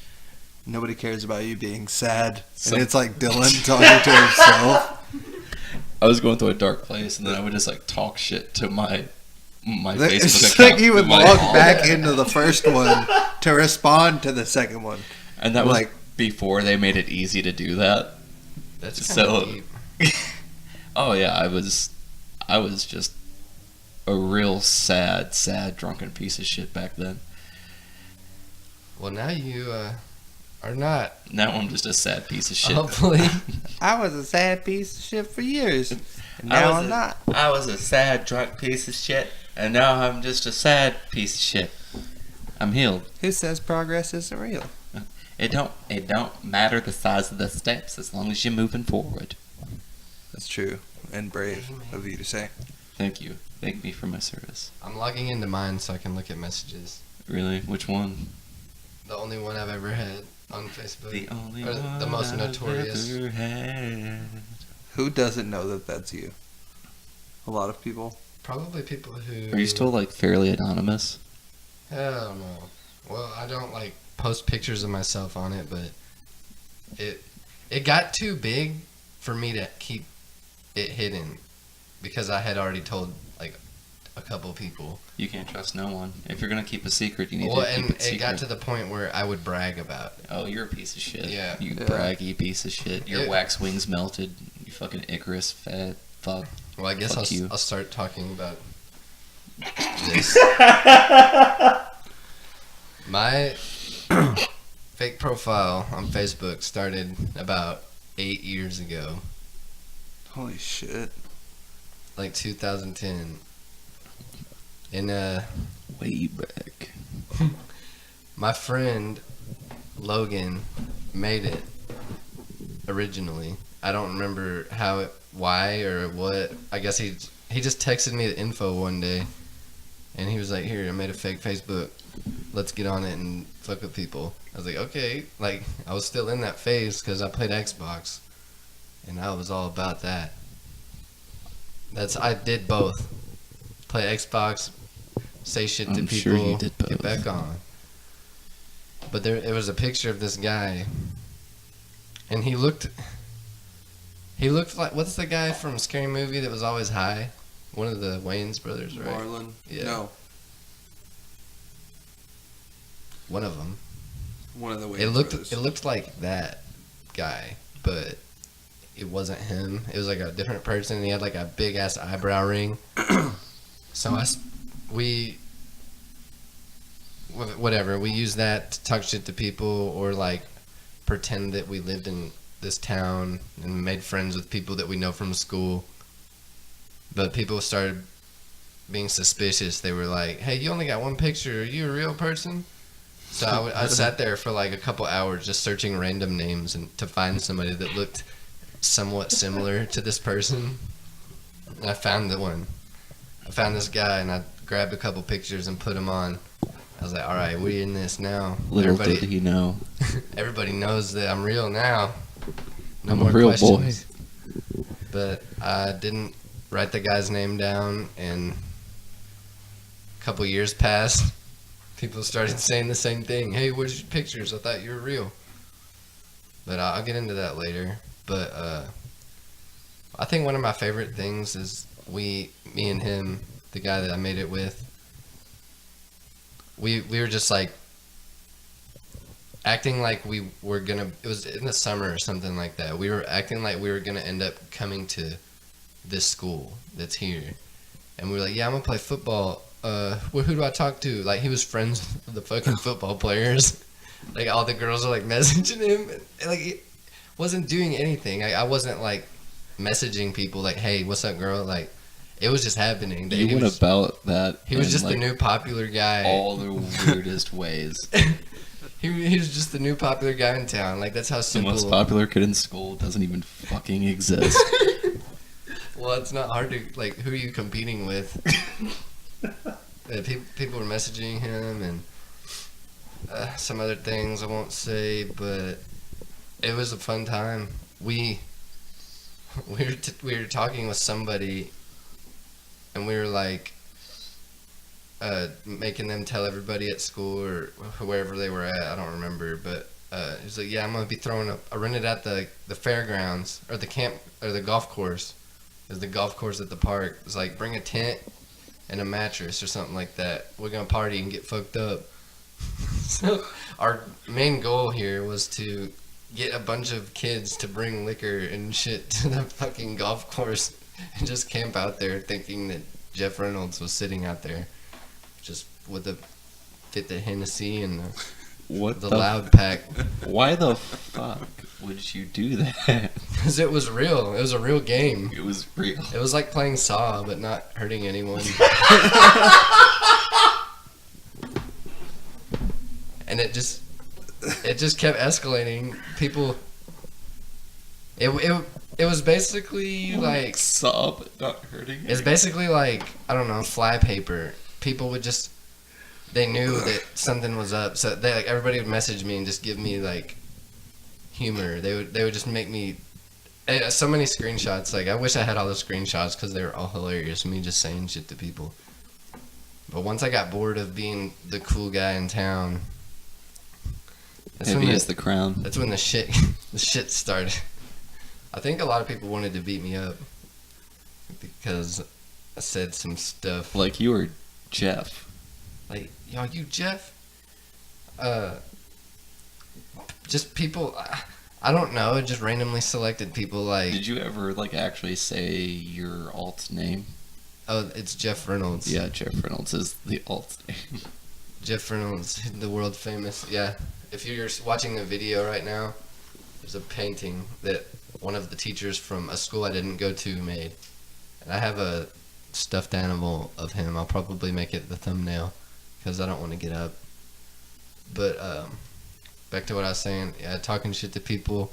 S3: Nobody cares about you being sad."
S4: So-
S3: And it's like Dylan talking to himself.
S4: I was going through a dark place, and then I would just talk shit to my my
S3: It's
S4: Facebook
S3: like
S4: account.
S3: he would
S4: my
S3: log
S4: all.
S3: back into the first one to respond to the second one.
S4: And that was
S3: like-
S4: before they made it easy to do that.
S1: That's
S4: So-
S1: kind of deep.
S4: Oh yeah, I was just a real sad drunken piece of shit back then.
S1: Well, now you are not.
S4: Now I'm just a sad piece of shit.
S1: Hopefully.
S3: I was a sad piece of shit for years. And
S4: I
S3: now
S4: was
S3: I'm
S4: a-
S3: not.
S4: I was a sad drunk piece of shit, and now I'm just a sad piece of shit. I'm healed.
S3: Who says progress isn't real?
S4: It don't matter the size of the steps as long as you're moving forward.
S3: That's true and brave of you to say.
S4: Thank you. Thank me for my service.
S1: I'm logging into mine so I can look at messages.
S4: Really? Which one?
S1: The only one I've ever had on Facebook.
S4: The only
S1: Or
S4: one
S1: the most
S4: I've
S1: notorious.
S4: ever had.
S3: Who doesn't know that that's you? A lot of people.
S1: Probably people who.
S4: Are you still like fairly anonymous?
S1: Hell no. Well, I don't like post pictures of myself on it, but it got too big for me to keep it hidden because I had already told like a couple people.
S4: You can't trust no one. If you're gonna keep a secret, you need
S1: Well,
S4: to keep
S1: and
S4: it secret.
S1: it got to the point where I would brag about it.
S4: Oh, you're a piece of shit.
S1: Yeah.
S4: You
S3: Yeah.
S4: braggy piece of shit. Your
S1: Yeah.
S4: wax wings melted. You fucking Icarus fat fuck.
S1: Well, I guess
S4: Fuck you.
S1: I'll start talking about this. My fake profile on Facebook started about 8 years ago,
S3: Holy shit.
S1: like 2010. And
S4: Way back.
S1: my friend Logan made it originally. I don't remember why or what. I guess he just texted me the info one day, and he was like, "Here, I made a fake Facebook. Let's get on it and fuck with people." I was like, "Okay." Like, I was still in that phase because I played Xbox, and I was all about that. I did both. Play Xbox, say shit to
S4: I'm
S1: people,
S4: sure you did both.
S1: get back on. But it was a picture of this guy, and he looked like, what's the guy from Scary Movie that was always high? One of the Wayans brothers, right?
S3: Marlon?
S1: Yeah.
S3: No.
S1: One of them.
S3: One of the
S1: It
S3: brothers.
S1: looked like that guy, but it wasn't him. It was like a different person. And he had like a big ass eyebrow ring. So whatever. We use that to talk shit to people or like pretend that we lived in this town and made friends with people that we know from school. But people started being suspicious. They were like, "Hey, you only got one picture. Are you a real person?" So I sat there for like a couple hours just searching random names and to find somebody that looked somewhat similar to this person. And I found the one. I found this guy and I grabbed a couple pictures and put them on. I was like, "All right, we in this now."
S4: Little did he know.
S1: Everybody knows that I'm real now. No
S4: I'm
S1: more
S4: a real
S1: questions. But I didn't write the guy's name down, and a couple years passed. People started saying the same thing. "Hey, where's your pictures? I thought you were real." But I'll get into that later. But I think one of my favorite things is me and him, the guy that I made it with, we were just like acting like we were gonna. It was in the summer or something like that. We were acting like we were gonna end up coming to this school that's here, and we were like, "Yeah, I'm gonna play football. Who do I talk to?" Like, he was friends with the fucking football players. Like, all the girls are like messaging him, and like he wasn't doing anything. I wasn't like messaging people like, "Hey, what's up, girl?" Like, it was just happening.
S4: You
S1: He
S4: went
S1: was,
S4: about that.
S1: he was
S4: in,
S1: just
S4: like,
S1: the new popular guy.
S4: all the weirdest ways.
S1: He was just the new popular guy in town. Like, that's how
S4: The
S1: simple.
S4: most popular kid in school doesn't even fucking exist.
S1: Well, it's not hard to, like, who are you competing with? People were messaging him and some other things I won't say, but it was a fun time. We were talking with somebody, and we were like making them tell everybody at school or wherever they were at. I don't remember, but he was like, "Yeah, I'm gonna be throwing up. I rented at the fairgrounds or the camp or the golf course. There's the golf course at the park. It's like, bring a tent and a mattress or something like that. We're gonna party and get fucked up. So our main goal here was to get a bunch of kids to bring liquor and shit to the fucking golf course and just camp out there thinking that Jeff Reynolds was sitting out there just with the Hennessy and
S4: What
S1: the
S4: the
S1: loud pack.
S4: Why the fuck would you do that?
S1: Because it was real. It was a real game.
S4: It was real.
S1: It was like playing Saw, but not hurting anyone. And it just kept escalating. People. It was basically like.
S4: Saw, but not hurting.
S1: It's basically like, I don't know, flypaper. People would just. They knew that something was up, so they like everybody would message me and just give me like humor. They would just make me so many screenshots. Like I wish I had all the screenshots because they were all hilarious. Me just saying shit to people. But once I got bored of being the cool guy in town,
S4: Heavy as the crown.
S1: that's when the shit started. I think a lot of people wanted to beat me up because I said some stuff.
S4: Like you were Jeff.
S1: Like, yo, you Jeff? Just people, I don't know, just randomly selected people like,
S4: Did you ever like actually say your alt name?
S1: oh, it's Jeff Reynolds.
S4: Yeah, Jeff Reynolds is the alt name.
S1: Jeff Reynolds, the world famous, yeah. If you're watching a video right now, there's a painting that one of the teachers from a school I didn't go to made. And I have a stuffed animal of him. I'll probably make it the thumbnail. Because I don't want to get up. But back to what I was saying, yeah, talking shit to people.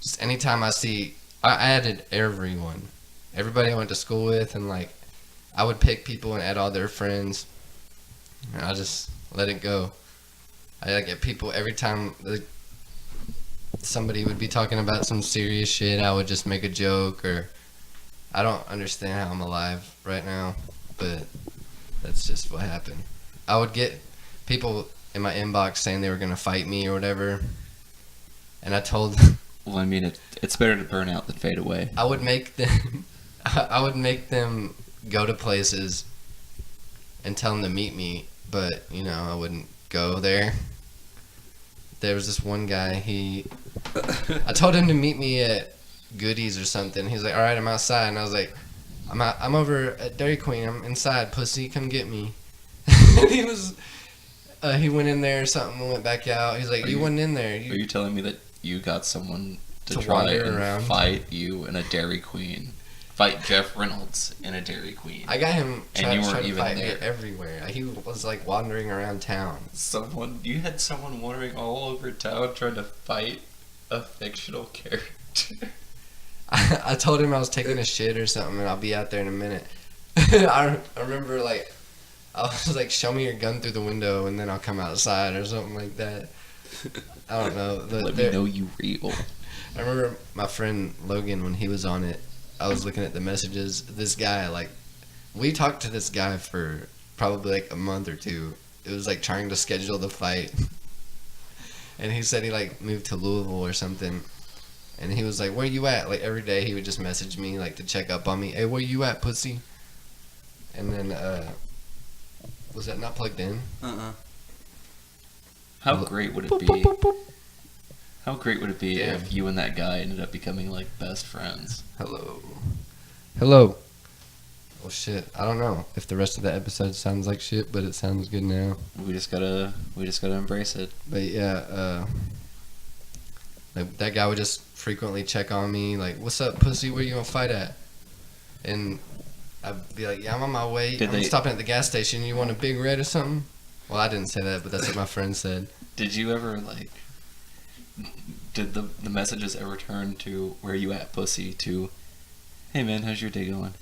S1: Just anytime I added everyone, everybody I went to school with, and like I would pick people and add all their friends, and I just let it go. I get people every time somebody would be talking about some serious shit. I would just make a joke, or I don't understand how I'm alive right now, but that's just what happened. I would get people in my inbox saying they were going to fight me or whatever. And I told them.
S4: Well, I mean, it's better to burn out than fade away.
S1: I would make them go to places and tell them to meet me. But, you know, I wouldn't go there. There was this one guy, I told him to meet me at Goodies or something. He was like, all right, I'm outside. And I was like, I'm over at Dairy Queen. I'm inside, pussy. Come get me. And he went in there or something and went back out. He's like, you went in there.
S4: Are you telling me that you got someone to try
S1: wander
S4: and
S1: around?
S4: fight you in a Dairy Queen? Fight Jeff Reynolds in a Dairy Queen.
S1: I got him
S4: And you weren't
S1: trying to
S4: even
S1: fight me
S4: there.
S1: everywhere. He was like wandering around town.
S4: You had someone wandering all over town trying to fight a fictional character.
S1: I told him I was taking a shit or something and I'll be out there in a minute. I remember like, I was like, show me your gun through the window and then I'll come outside or something like that. I don't know.
S4: Let me know you real.
S1: I remember my friend Logan, when he was on it, I was looking at the messages. This guy, like, we talked to this guy for probably like a month or two. It was like trying to schedule the fight. And he said he like moved to Louisville or something. And he was like, where you at? Like every day he would just message me like to check up on me. Hey, where you at, pussy? And then, was that not plugged in?
S4: How great would it be? How great would it be
S1: Damn.
S4: if you and that guy ended up becoming like best friends?
S1: Hello. Hello. Well, shit. I don't know if the rest of the episode sounds like shit, but it sounds good now.
S4: We just gotta embrace it.
S1: But yeah, like that guy would just frequently check on me, like, "What's up, pussy? Where you gonna fight at?" And I'd be like, "Yeah, I'm on my way. I'm stopping at the gas station. You want a Big Red or something?" Well, I didn't say that, but that's what my friend said.
S4: Did you ever like? Did the messages ever turn to "Where you at, pussy?" to "Hey man, how's your day going?"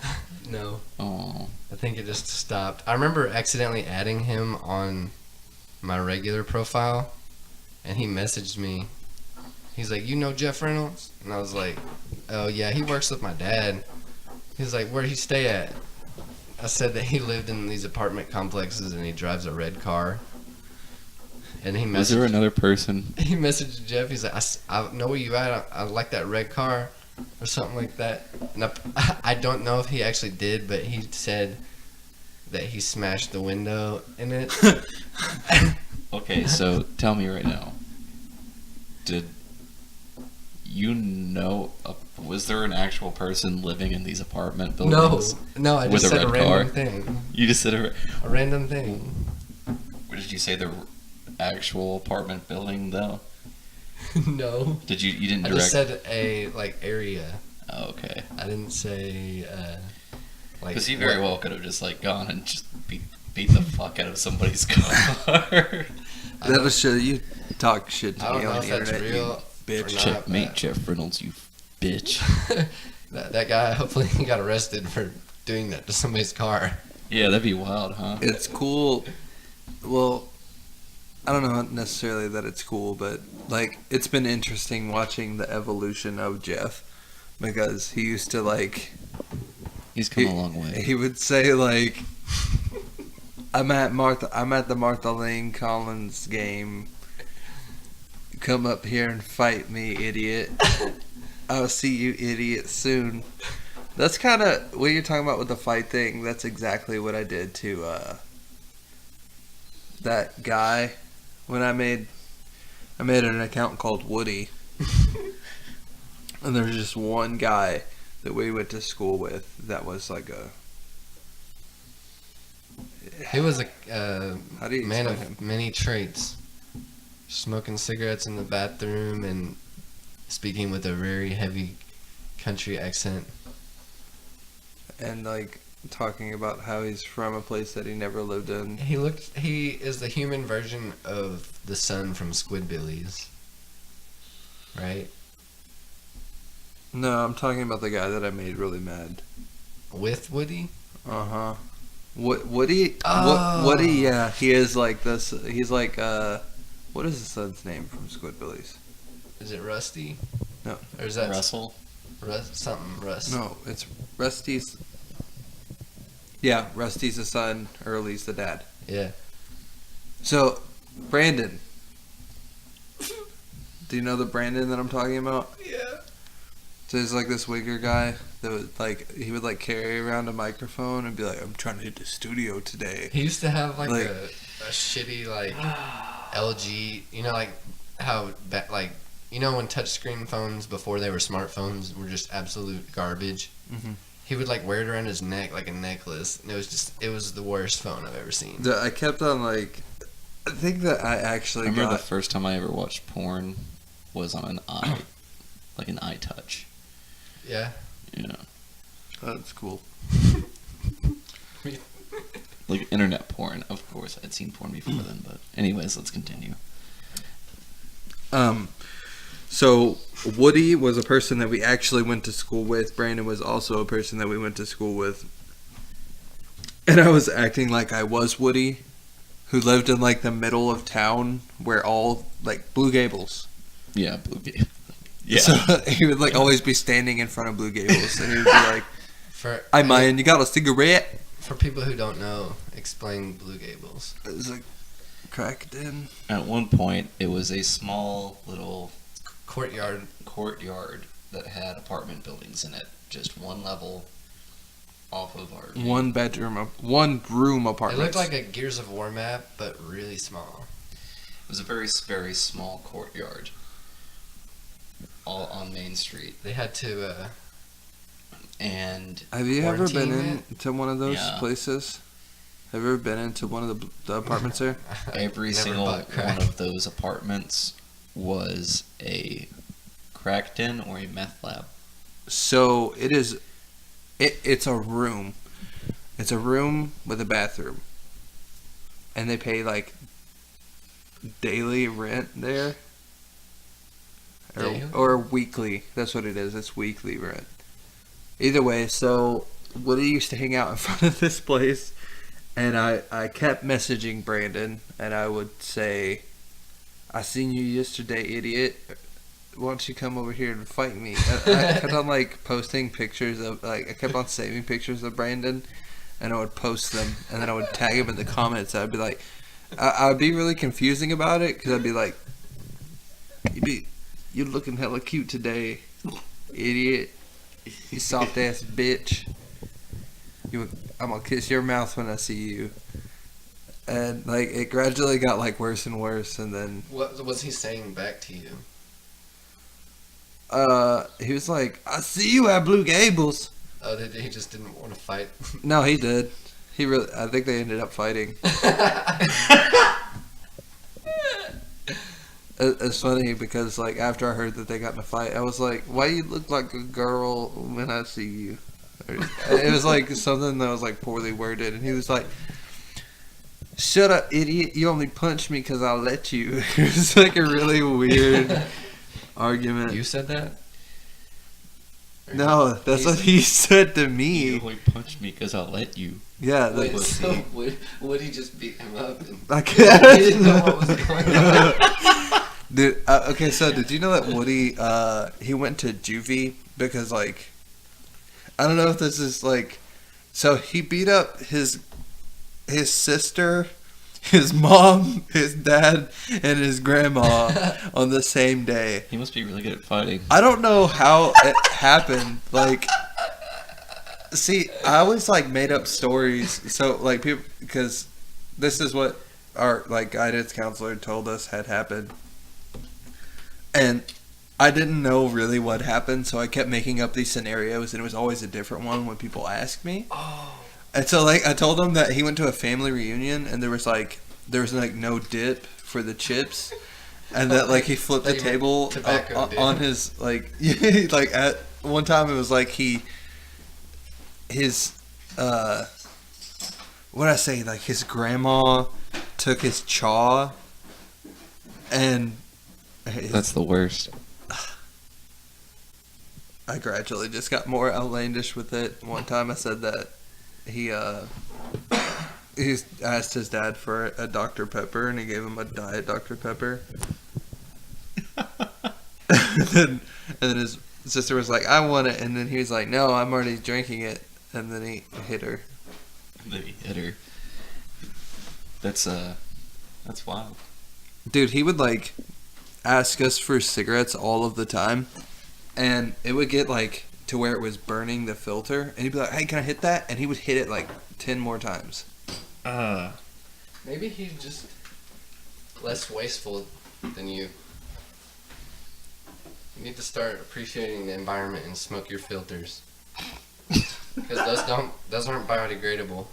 S1: No.
S4: Oh.
S1: I think it just stopped. I remember accidentally adding him on my regular profile, and he messaged me. He's like, "You know Jeff Reynolds?" And I was like, "Oh yeah, he works with my dad." He's like, "Where'd he stay at?" I said that he lived in these apartment complexes and he drives a red car. And he
S4: Was there
S1: messaged,
S4: another person?
S1: he messaged Jeff. He's like, I know where you at. I like that red car or something like that. And I don't know if he actually did, but he said that he smashed the window in it.
S4: Okay, so tell me right now. Did you know? Was there an actual person living in these apartment
S1: No,
S4: buildings?
S1: no, I
S4: With
S1: just
S4: a
S1: said a
S4: red
S1: random
S4: car?
S1: thing.
S4: You just said a.
S1: A random thing.
S4: Did you say the actual apartment building though?
S1: No.
S4: Did you? You didn't
S1: I
S4: direct.
S1: just said a like area.
S4: Oh, okay.
S1: I didn't say like.
S4: Because he very well could have just like gone and just beat the fuck out of somebody's car.
S3: That'll show you talk shit to
S1: I don't
S3: me
S1: know
S3: on
S1: if
S3: the
S1: that's
S3: internet,
S1: real.
S3: you bitch.
S1: or not,
S4: Checkmate,
S1: but-
S4: Jeff Reynolds, you bitch.
S1: that guy hopefully he got arrested for doing that to somebody's car.
S4: Yeah, that'd be wild, huh?
S3: It's cool. Well, I don't know necessarily that it's cool, but like it's been interesting watching the evolution of Jeff because he used to like
S4: He's come a long way.
S3: he would say like I'm at the Martha Lane Collins game. Come up here and fight me, idiot. I'll see you idiot soon. That's kind of what you're talking about with the fight thing. That's exactly what I did to that guy when I made an account called Woody. And there was just one guy that we went to school with that was like a
S1: He was a
S3: how do you
S1: man
S3: explain
S1: of
S3: him?
S1: many traits. Smoking cigarettes in the bathroom and speaking with a very heavy country accent.
S3: And like talking about how he's from a place that he never lived in.
S1: He is the human version of the son from Squidbillies. Right?
S3: No, I'm talking about the guy that I made really mad.
S1: With Woody?
S3: Uh-huh. Woody?
S1: Oh.
S3: Woody, yeah. He is like this. He's like, what is his son's name from Squidbillies?
S1: Is it Rusty?
S3: No.
S1: Or is that
S4: Russell?
S1: something Russ?
S3: No, it's Rusty's. Yeah, Rusty's the son, Early's the dad.
S1: Yeah.
S3: So, Brandon. Do you know the Brandon that I'm talking about?
S1: Yeah.
S3: So he's like this wigger guy that would like he would like carry around a microphone and be like, I'm trying to hit the studio today.
S1: He used to have like,
S3: Like-
S1: a shitty like LG, you know, like how you know when touchscreen phones before they were smartphones were just absolute garbage.
S3: Mhm.
S1: He would like wear it around his neck like a necklace, and it was the worst phone I've ever seen.
S3: I kept on like, I think that I
S4: I
S3: actually
S4: remember
S3: got
S4: the first time I ever watched porn was on an like an iTouch.
S1: Yeah.
S4: Yeah.
S3: That's cool.
S4: Like internet porn. Of course, I'd seen porn before then, but anyways, let's continue.
S3: So Woody was a person that we actually went to school with. Brandon was also a person that we went to school with. And I was acting like I was Woody, who lived in like the middle of town where all like Blue Gables.
S4: Yeah, Blue Gate. Yeah.
S3: So he would like always be standing in front of Blue Gables and he would be like, "Hi man, you got a cigarette?"
S1: For people who don't know, explain Blue Gables.
S3: It was like cracked in.
S4: At one point, it was a small little
S1: Courtyard.
S4: courtyard that had apartment buildings in it, just one level off of our
S3: One room
S1: It
S3: apartment.
S1: looked like a Gears of War map, but really small.
S4: It was a very, very small courtyard, all on Main Street.
S1: They had to.
S3: Have
S4: And
S3: you ever been
S1: quarantine
S3: into one of those
S4: Yeah.
S3: places? Have you ever been into one of the apartments there?
S4: every
S1: Never
S4: single
S1: bought crack.
S4: one of those apartments was a crack den or a meth lab.
S3: So it is. It's a room. It's a room with a bathroom, and they pay like daily rent there,
S1: Daily?
S3: or weekly. That's what it is. It's weekly rent. Either way, so Woody used to hang out in front of this place, and I kept messaging Brandon, and I would say, "I seen you yesterday, idiot. Why don't you come over here and fight me?" I kept on like posting pictures of like I kept on saving pictures of Brandon, and I would post them, and then I would tag him in the comments. I'd be like, I'd be really confusing about it because I'd be like, "You're looking hella cute today, idiot. You soft ass bitch." I'm gonna kiss your mouth when I see you. And like it gradually got like worse and worse, and then
S1: What was he saying back to you?
S3: he was like, "I see you at Blue Gables."
S1: Oh, he just didn't want to fight.
S3: No, he did. He really. I think they ended up fighting. It's funny because like after I heard that they got in a fight, I was like, "Why you look like a girl when I see you?" It was like something that was like poorly worded, and he was like, "Shut up, idiot! You only punched me because I let you." It was like a really weird argument.
S1: You said that?
S3: No, that's what he said to me.
S4: You only punched me because I'll let you.
S3: Yeah,
S1: Wait,
S3: that's,
S1: so would he just beat him up? And
S3: I
S1: he didn't know what was
S3: guess.
S1: going on.
S3: Dude, okay, so did you know that Woody, he went to juvie because, like, I don't know if this is, like, so he beat up his sister, his mom, his dad, and his grandma on the same day.
S4: He must be really good at fighting.
S3: I don't know how it happened. Like, see, I always like made up stories. So like people, because this is what our like guidance counselor told us had happened, and I didn't know really what happened. So I kept making up these scenarios, and it was always a different one when people asked me.
S1: Oh.
S3: And so like I told him that he went to a family reunion, and there was no dip for the chips. And that like he flipped the
S1: Like
S3: table
S1: tobacco dip.
S3: on his like like at one time it was like his what did I say, like his grandma took his chaw and
S4: That's the worst.
S3: I gradually just got more outlandish with it. One time I said that he asked his dad for a Dr. Pepper and he gave him a Diet Dr. Pepper. and then his sister was like, "I want it," and then he was like, "No, I'm already drinking it," and then he hit her.
S4: Then he hit her. That's wild.
S3: Dude, he would like ask us for cigarettes all of the time, and it would get like to where it was burning the filter, and he'd be like, "Hey, can I hit that?" And he would hit it like 10 more times.
S1: Maybe he's just less wasteful than you. You need to start appreciating the environment and smoke your filters. Because those aren't biodegradable.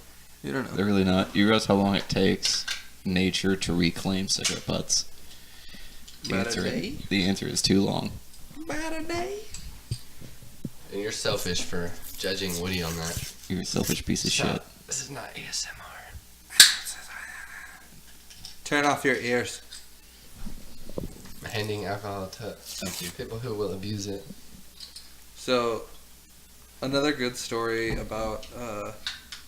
S3: You don't know.
S4: They're really not. You realize how long it takes nature to reclaim cigarette butts?
S3: About a day?
S4: The answer is too long.
S3: About a day.
S1: And you're selfish for judging Woody on that.
S4: You're a selfish piece of shit.
S1: This is not ASMR.
S3: Turn off your ears.
S1: I'm handing alcohol to people who will abuse it.
S3: So, another good story about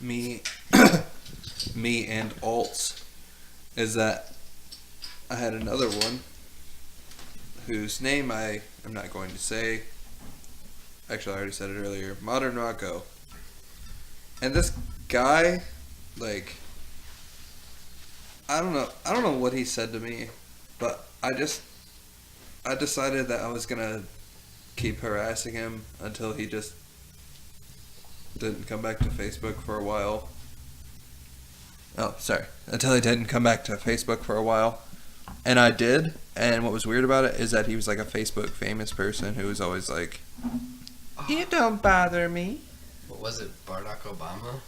S3: me and alts is that I had another one whose name I am not going to say. Actually, I already said it earlier. Modern Rocco. And this guy, like, I don't know what he said to me, but I decided that I was gonna keep harassing him until he just didn't come back to Facebook for a while. Oh, sorry. Until he didn't come back to Facebook for a while. And I did. And what was weird about it is that he was like a Facebook famous person who was always like, "You don't bother me."
S1: What was it, Barack Obama?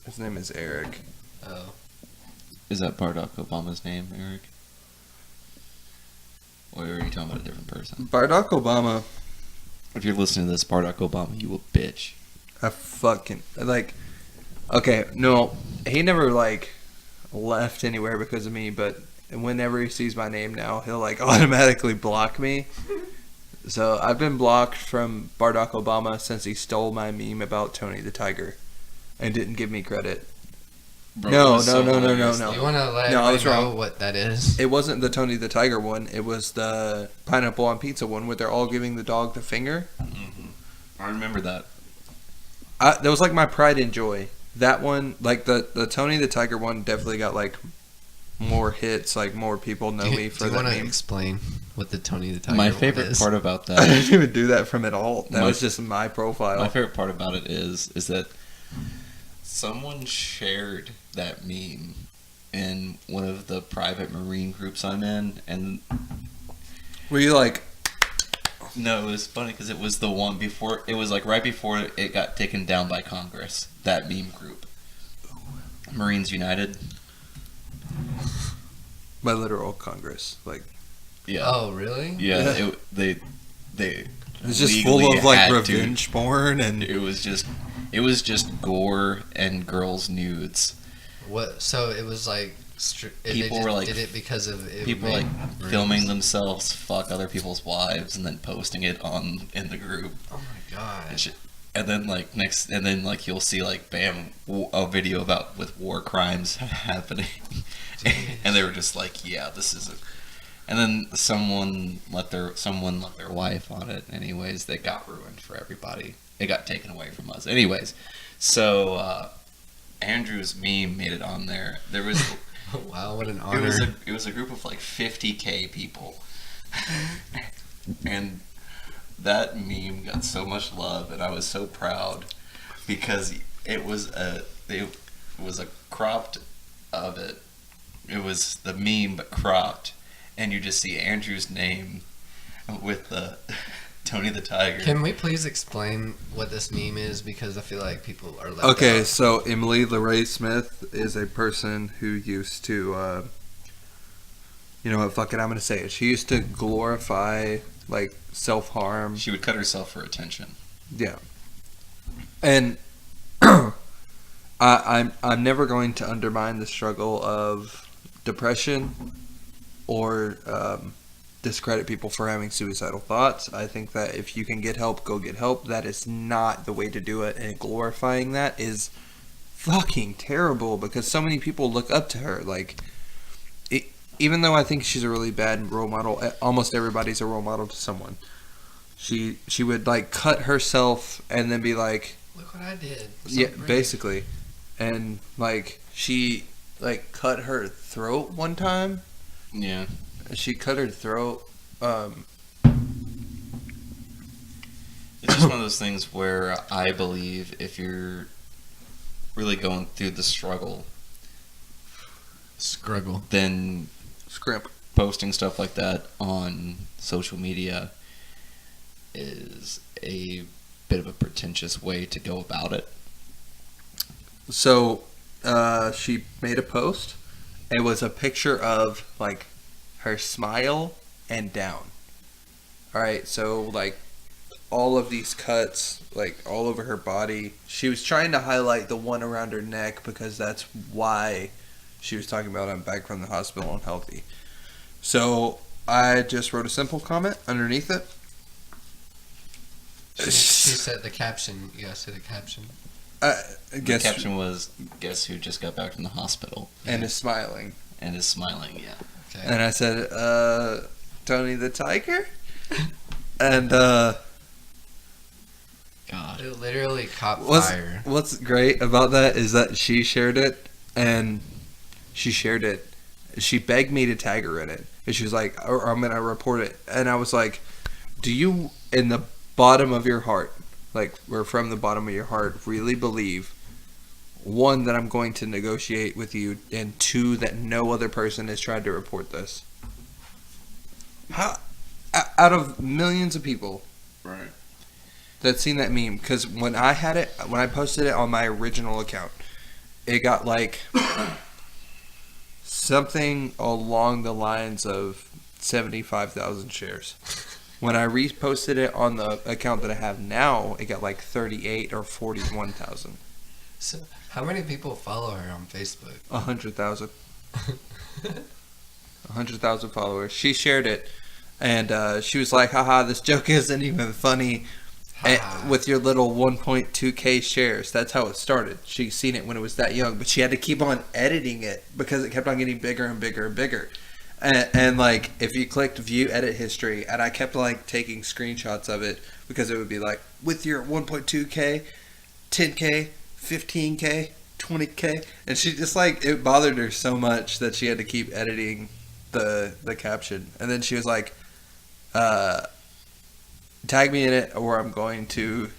S3: His name is Eric.
S1: Oh.
S4: Is that Barack Obama's name, Eric? Or are you talking about a different person?
S3: Barack Obama,
S4: If you're listening to this, Barack Obama, you a bitch.
S3: I fucking, like, okay, no, he never, like, left anywhere because of me, but whenever he sees my name now, he'll, like, automatically block me. So I've been blocked from Barack Obama since he stole my meme about Tony the Tiger and didn't give me credit.
S4: Bro,
S3: No.
S1: You want to let
S3: No, I was
S1: everybody know
S3: wrong.
S1: what that is?
S3: It wasn't the Tony the Tiger one. It was the pineapple on pizza one where they're all giving the dog the finger.
S4: I remember that.
S3: That was like my pride and joy. That one, like the Tony the Tiger one, definitely got like more hits, like more people know me for
S1: do you
S3: that
S1: want to
S3: meme.
S1: explain what the Tony the Tiger
S4: My
S1: one
S4: favorite
S1: is?
S4: part about
S3: I
S4: that,
S3: didn't even do that from at all. That
S4: My-
S3: was just my profile.
S4: my favorite part about it is that someone shared that meme in one of the private Marine groups I'm in, and
S3: Were you like,
S4: no, it was funny because it was the one before. It was like right before it got taken down by Congress. That meme group, Marines United.
S3: my literal Congress? Like,
S4: Yeah.
S1: Oh, really?
S4: Yeah.
S3: Yeah.
S4: They
S3: it's just full
S4: legally
S3: of like
S4: had to-
S3: revenge porn and
S4: It was just gore and girls' nudes.
S1: What? So it was like
S4: People were, like-
S1: did it because of it
S4: People
S1: made
S4: like
S1: rooms?
S4: filming themselves fuck other people's wives and then posting it in the group.
S1: Oh my god!
S4: And then like you'll see like bam a video about with war crimes happening, and they were just like, yeah, this is it. And then someone let their wife on it. Anyways, they got ruined for everybody. It got taken away from us. Anyways, so Andrew's meme made it on there. There was
S1: Wow, what an honor!
S4: it was a group of like 50K people, and that meme got so much love, and I was so proud because it was a cropped of it. It was the meme but cropped, and you just see Andrew's name with Tony the Tiger.
S1: Can we please explain what this meme is? Because I feel like people are left
S3: Okay,
S1: out.
S3: so Emily LeRae Smith is a person who used to, you know what, fuck it, I'm gonna say it. She used to glorify, like, self-harm.
S4: She would cut herself for attention.
S3: Yeah. And I'm never going to undermine the struggle of depression or discredit people for having suicidal thoughts. I think that if you can get help, go get help. That is not the way to do it, and glorifying that is fucking terrible because so many people look up to her. Like, even though I think she's a really bad role model, almost everybody's a role model to someone. She would like cut herself and then be like,
S1: Look what I did.
S3: yeah,
S1: So great.
S3: basically, and like she like cut her throat one time.
S4: Yeah.
S3: She cut her throat.
S4: It's just one of those things where I believe if you're really going through the struggle,
S1: Scruggle.
S4: then
S3: Scrimp.
S4: posting stuff like that on social media is a bit of a pretentious way to go about it.
S3: So, she made a post. It was a picture of like her smile and down. All right, so like all of these cuts, like all over her body. She was trying to highlight the one around her neck because that's why she was talking about I'm back from the hospital and healthy. So I just wrote a simple comment underneath it.
S1: She said the caption. You guys say the caption.
S3: I
S4: The
S3: guess
S4: caption was, "Guess who just got back from the hospital
S3: and is smiling.
S4: and is smiling?" Yeah.
S1: Okay.
S3: And I said, Tony the Tiger? And
S4: God.
S1: It literally caught fire.
S3: what's great about that is that she shared it, and she shared it. She begged me to tag her in it. And she was like, or I'm going to report it. And I was like, do you, in the bottom of your heart, like, or from the bottom of your heart, really believe, one, that I'm going to negotiate with you, and two, that no other person has tried to report this? How, out of millions of people
S4: Right.
S3: that's seen that meme, because when I posted it on my original account, it got like something along the lines of 75,000 shares. When I reposted it on the account that I have now, it got like 38 or 41,000.
S1: So, how many people follow her on Facebook?
S3: 100,000. 100,000 followers. She shared it, and she was like, haha, this joke isn't even funny. With your little 1.2k shares. That's how it started. She's seen it when it was that young, but she had to keep on editing it because it kept on getting bigger and bigger and bigger. And like, if you clicked view edit history, and I kept like taking screenshots of it because it would be like, with your 1.2k, 10k, 15k, 20K, and she just like it bothered her so much that she had to keep editing the caption, and then she was like, "Tag me in it, or I'm gonna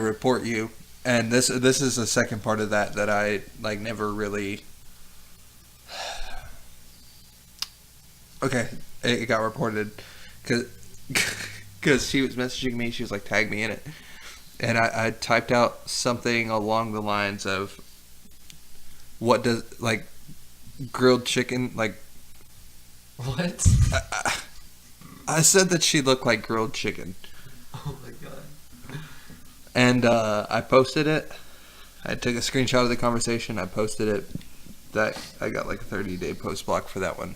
S3: report you." And this is the second part of that I like never really. Okay, it got reported because she was messaging me. She was like, "Tag me in it," and I typed out something along the lines of, "What does like grilled chicken like?"
S1: What?
S3: I said that she looked like grilled chicken,
S1: Oh my god.
S3: and I posted it. I took a screenshot of the conversation. I posted it. That I got like a 30-day post block for that one.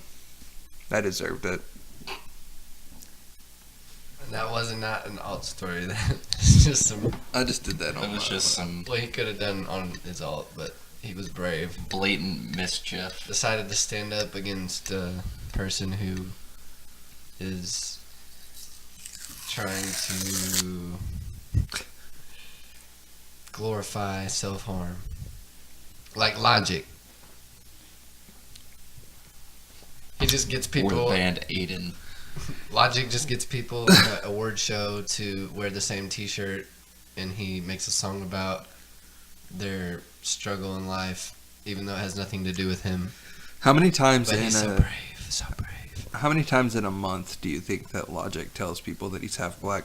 S3: I deserved it.
S1: That wasn't not an alt story. That's just some.
S3: I just did that on
S4: It was
S3: my
S4: just some
S1: Well, he could have done on his alt, but he was brave.
S4: blatant mischief.
S1: Decided to stand up against a person who is trying to glorify self-harm. Like Logic. He just gets
S4: Or
S1: people.
S4: the band Aiden.
S1: Logic just gets people at a award show to wear the same T-shirt, and he makes a song about their struggle in life, even though it has nothing to do with him.
S3: How many times
S1: But
S3: in
S1: he's so
S3: a
S1: brave, so brave.
S3: how many times in a month do you think that Logic tells people that he's half black?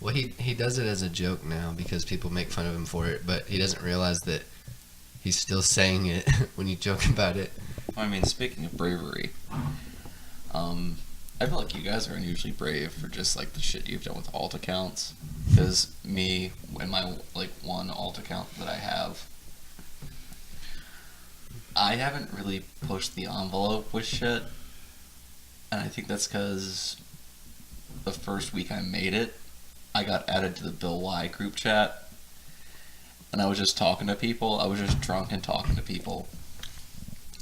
S1: Well, he does it as a joke now because people make fun of him for it, but he doesn't realize that he's still saying it when you joke about it.
S4: I mean, speaking of bravery, I feel like you guys are unusually brave for just like the shit you've done with alt accounts. Because me and my like one alt account that I have, I haven't really pushed the envelope with shit, and I think that's because the first week I made it, I got added to the Bill Y group chat, and I was just talking to people. I was just drunk and talking to people,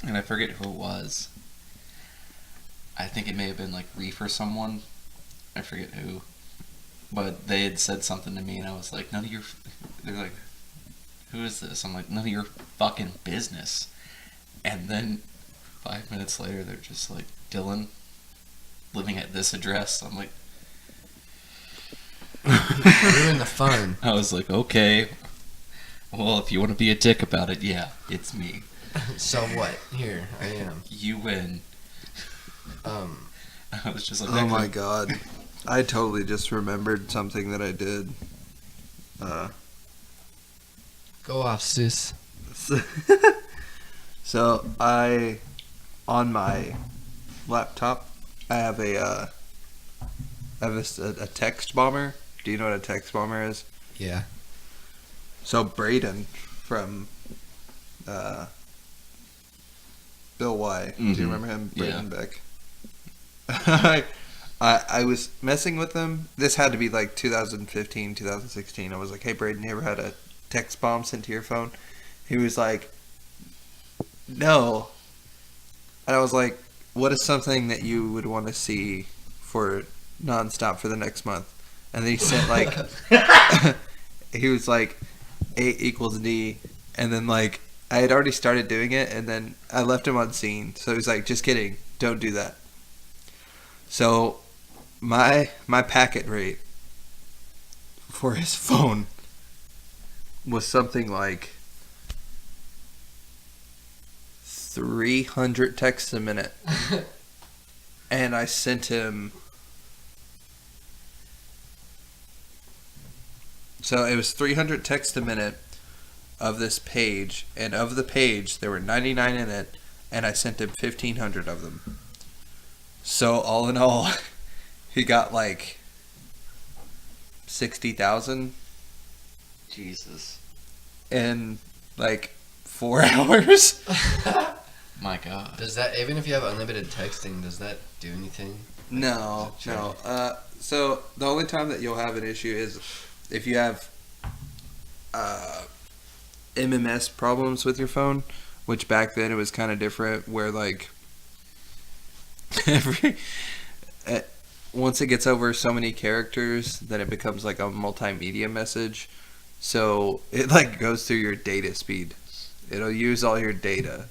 S4: and I forget who it was. I think it may have been like Reef or someone. I forget who. But they had said something to me, and I was like, none of your... They're like, who is this? I'm like, none of your fucking business. And then 5 minutes later, they're just like, Dylan, living at this address. I'm like...
S1: Ruin the fun.
S4: I was like, okay. Well, if you want to be a dick about it, yeah, it's me.
S1: So what? Here, I am.
S4: You win. I was just like,
S3: Oh my god. I totally just remembered something that I did.
S1: Go off, sis.
S3: So on my laptop, I have a text bomber. Do you know what a text bomber is?
S1: Yeah.
S3: So Braden from Bill Y. Do
S4: Mhm.
S3: you remember him?
S4: Yeah.
S3: Braden Beck. I was messing with him. This had to be like 2015, 2016. I was like, hey, Braden, you ever had a text bomb sent to your phone? He was like, no. And I was like, what is something that you would want to see for nonstop for the next month? And then he sent like, he was like, A equals D. And then like, I had already started doing it, and then I left him on scene. So he was like, just kidding, don't do that. So my packet rate for his phone was something like 300 texts a minute. And I sent him... So it was 300 texts a minute of this page, and of the page, there were 99 in it, and I sent him 1,500 of them. So all in all, he got like 60,000
S4: Jesus.
S3: in like 4 hours.
S4: My God.
S1: Does that, even if you have unlimited texting, does that do anything?
S3: No. So the only time that you'll have an issue is if you have MMS problems with your phone, which back then it was kind of different, where like once it gets over so many characters, then it becomes like a multimedia message, So it like goes through your data speed. It'll use all your data.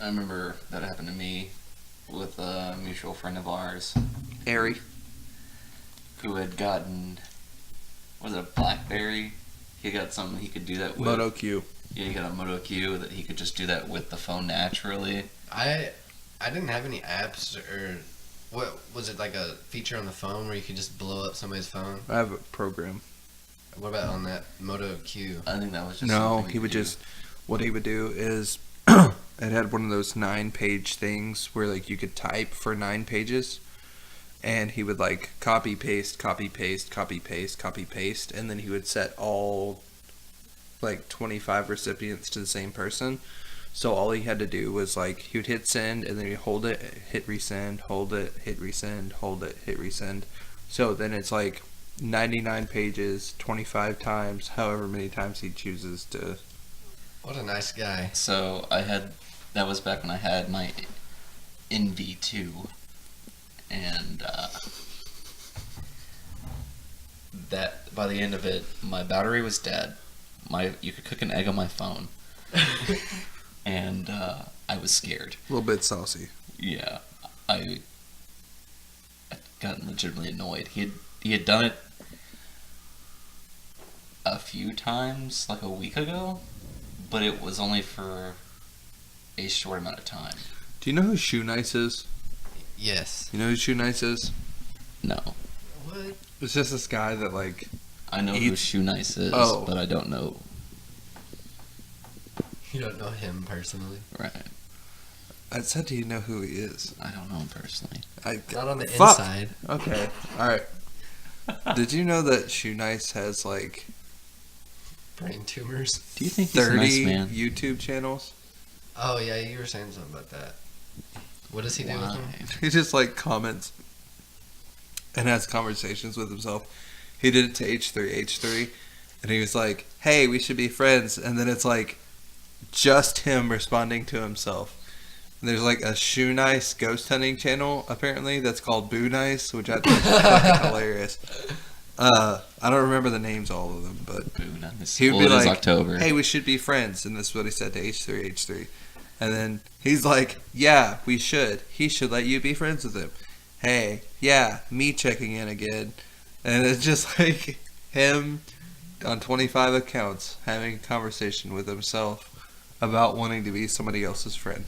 S4: I remember that happened to me with a mutual friend of ours
S3: Airy.
S4: who had gotten, was it a BlackBerry? He got something he could do that with.
S3: Moto Q.
S4: Yeah, he got a Moto Q that he could just do that with the phone naturally.
S1: I didn't have any apps or what was it, like a feature on the phone where you could just blow up somebody's phone?
S3: I have a program.
S1: What about on that Moto Q?
S4: I think that was just
S3: No,
S4: something
S3: he would
S4: could do.
S3: just, what he would do is, it had one of those 9-page things where like you could type for 9 pages, and he would like copy paste, copy paste, copy paste, copy paste, and then he would set all like 25 recipients to the same person. So all he had to do was like he would hit send, and then he'd hold it, hit resend, hold it, hit resend, hold it, hit resend. So then it's like 99 pages, 25 times, however many times he chooses to.
S1: What a nice guy.
S4: So that was back when I had my NV2, and that by the end of it, my battery was dead. You could cook an egg on my phone, and I was scared.
S3: A little bit saucy.
S4: Yeah, I got legitimately annoyed. He had done it a few times, like a week ago, but it was only for a short amount of time.
S3: Do you know who Shoe Nice is?
S1: Yes.
S3: You know who Shoe Nice is?
S4: No,
S1: What?
S3: It's just this guy that like.
S4: I know who
S3: Eats-
S4: Shoe Nice is,
S3: Oh.
S4: but I don't know.
S1: You don't know him personally?
S4: Right,
S3: I said, do you know who he is?
S4: I don't know him personally.
S1: Not on the
S3: Fuck.
S1: inside.
S3: Okay. All right. Did you know that Shoe Nice has like
S1: Brain tumors.
S4: Do you think he's a
S3: 30
S4: nice man?
S3: YouTube channels?
S1: Oh, yeah, you were saying something about that. What does he do with them?
S4: Why?
S3: He just like comments and has conversations with himself. He did it to H3H3, and he was like, "Hey, we should be friends." And then it's like just him responding to himself. And there's like a Shoe Nice ghost hunting channel apparently that's called Boo Nice, which I think is fucking hilarious. I don't remember the names of all of them, but
S4: Boo Nice.
S3: he would
S4: Well,
S3: be
S4: it is
S3: like,
S4: October.
S3: "Hey, we should be friends," and this is what he said to H3H3. And then he's like, "Yeah, we should. He should let you be friends with him." Hey, yeah, me checking in again. And it's just like him on 25 accounts having a conversation with himself about wanting to be somebody else's friend.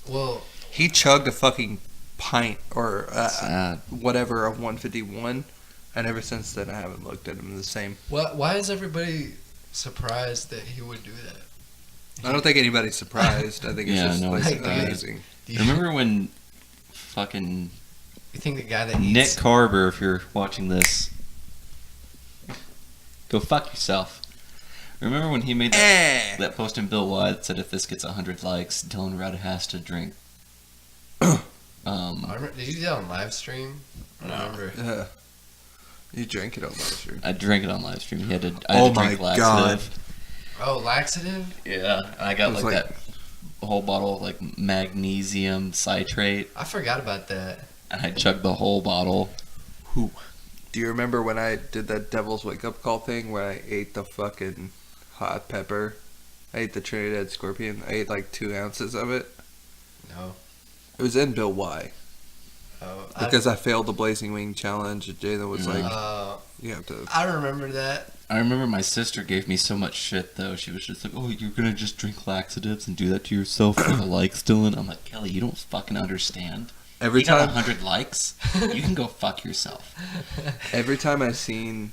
S1: Well,
S3: He chugged a fucking pint or
S4: Sad.
S3: whatever of 151, and ever since then I haven't looked at him the same.
S1: why is everybody surprised that he would do that?
S3: I don't think anybody's surprised. I think it's
S4: Yeah,
S3: just
S4: no
S3: like,
S4: one's
S1: surprised.
S3: amazing.
S1: Do you,
S4: Remember when fucking
S1: you think the guy that
S4: Nick
S1: eats...
S4: Carver, if you're watching this, go fuck yourself. Remember when he made that post in Bill White that said if this gets 100 likes, Dylan Rudd has to drink.
S1: I remember, did you do that on live stream? I don't remember.
S3: Yeah. You drank it on live stream.
S4: I drank it on live stream. I had to
S3: Oh
S4: drink
S3: my
S4: laxative.
S1: Oh, laxative?
S4: Yeah, and I got
S3: It was
S4: like
S3: like-
S4: that whole bottle of like magnesium citrate,
S1: I forgot about that.
S4: and I chugged the whole bottle.
S3: Do you remember when I did that Devil's Wake Up Call thing where I ate the fucking hot pepper? I ate the Trinidad Scorpion. I ate like 2 ounces of it.
S1: No.
S3: It was in Bill Y.
S1: Oh,
S3: Because I failed the Blazing Wing challenge. And Jalen was like, you have to.
S1: I remember that.
S4: I remember my sister gave me so much shit though. She was just like, "Oh, you're gonna just drink laxatives and do that to yourself for the likes, Dylan." I'm like, Kelly, you don't fucking understand.
S3: Every
S4: You got
S3: time,
S4: 100 likes, you can go fuck yourself.
S3: every time I seen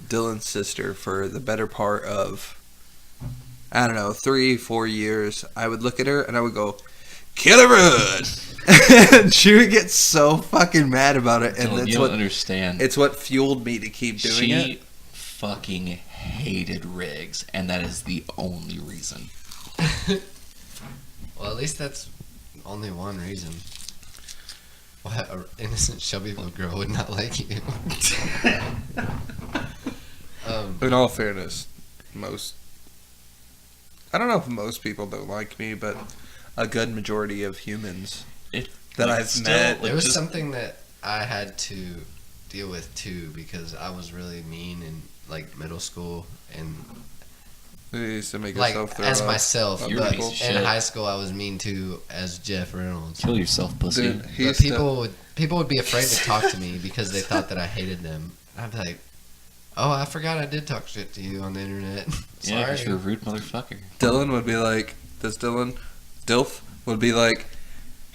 S3: Dylan's sister for the better part of, I don't know, 3-4 years, I would look at her and I would go, "Killer Rudd!" And she would get so fucking mad about it, and
S4: Dylan,
S3: that's
S4: you
S3: what
S4: don't understand.
S3: it's what fueled me to keep doing
S4: She
S3: it.
S4: fucking hated Riggs, and that is the only reason.
S1: Well, at least that's only one reason. What, an innocent chubby little girl would not like you.
S3: In all fairness, I don't know if most people don't like me, but a good majority of humans that I've met.
S1: There was something that I had to deal with too, because I was really mean in like middle school, and
S3: He used to make
S1: like
S3: himself throw
S1: as
S3: up.
S1: myself.
S3: You're
S1: But
S3: a piece
S4: of
S1: in
S4: shit.
S1: high school, I was mean to as Jeff Reynolds.
S4: Kill yourself, pussy.
S3: Dude, he
S1: But
S3: used to,
S1: people would be afraid to talk to me because they thought that I hated them. I'd be like, "Oh, I forgot I did talk shit to you on the internet."
S4: Yeah, because
S1: Sorry.
S4: you're a rude motherfucker.
S3: Dylan would be like, Dilf would be like,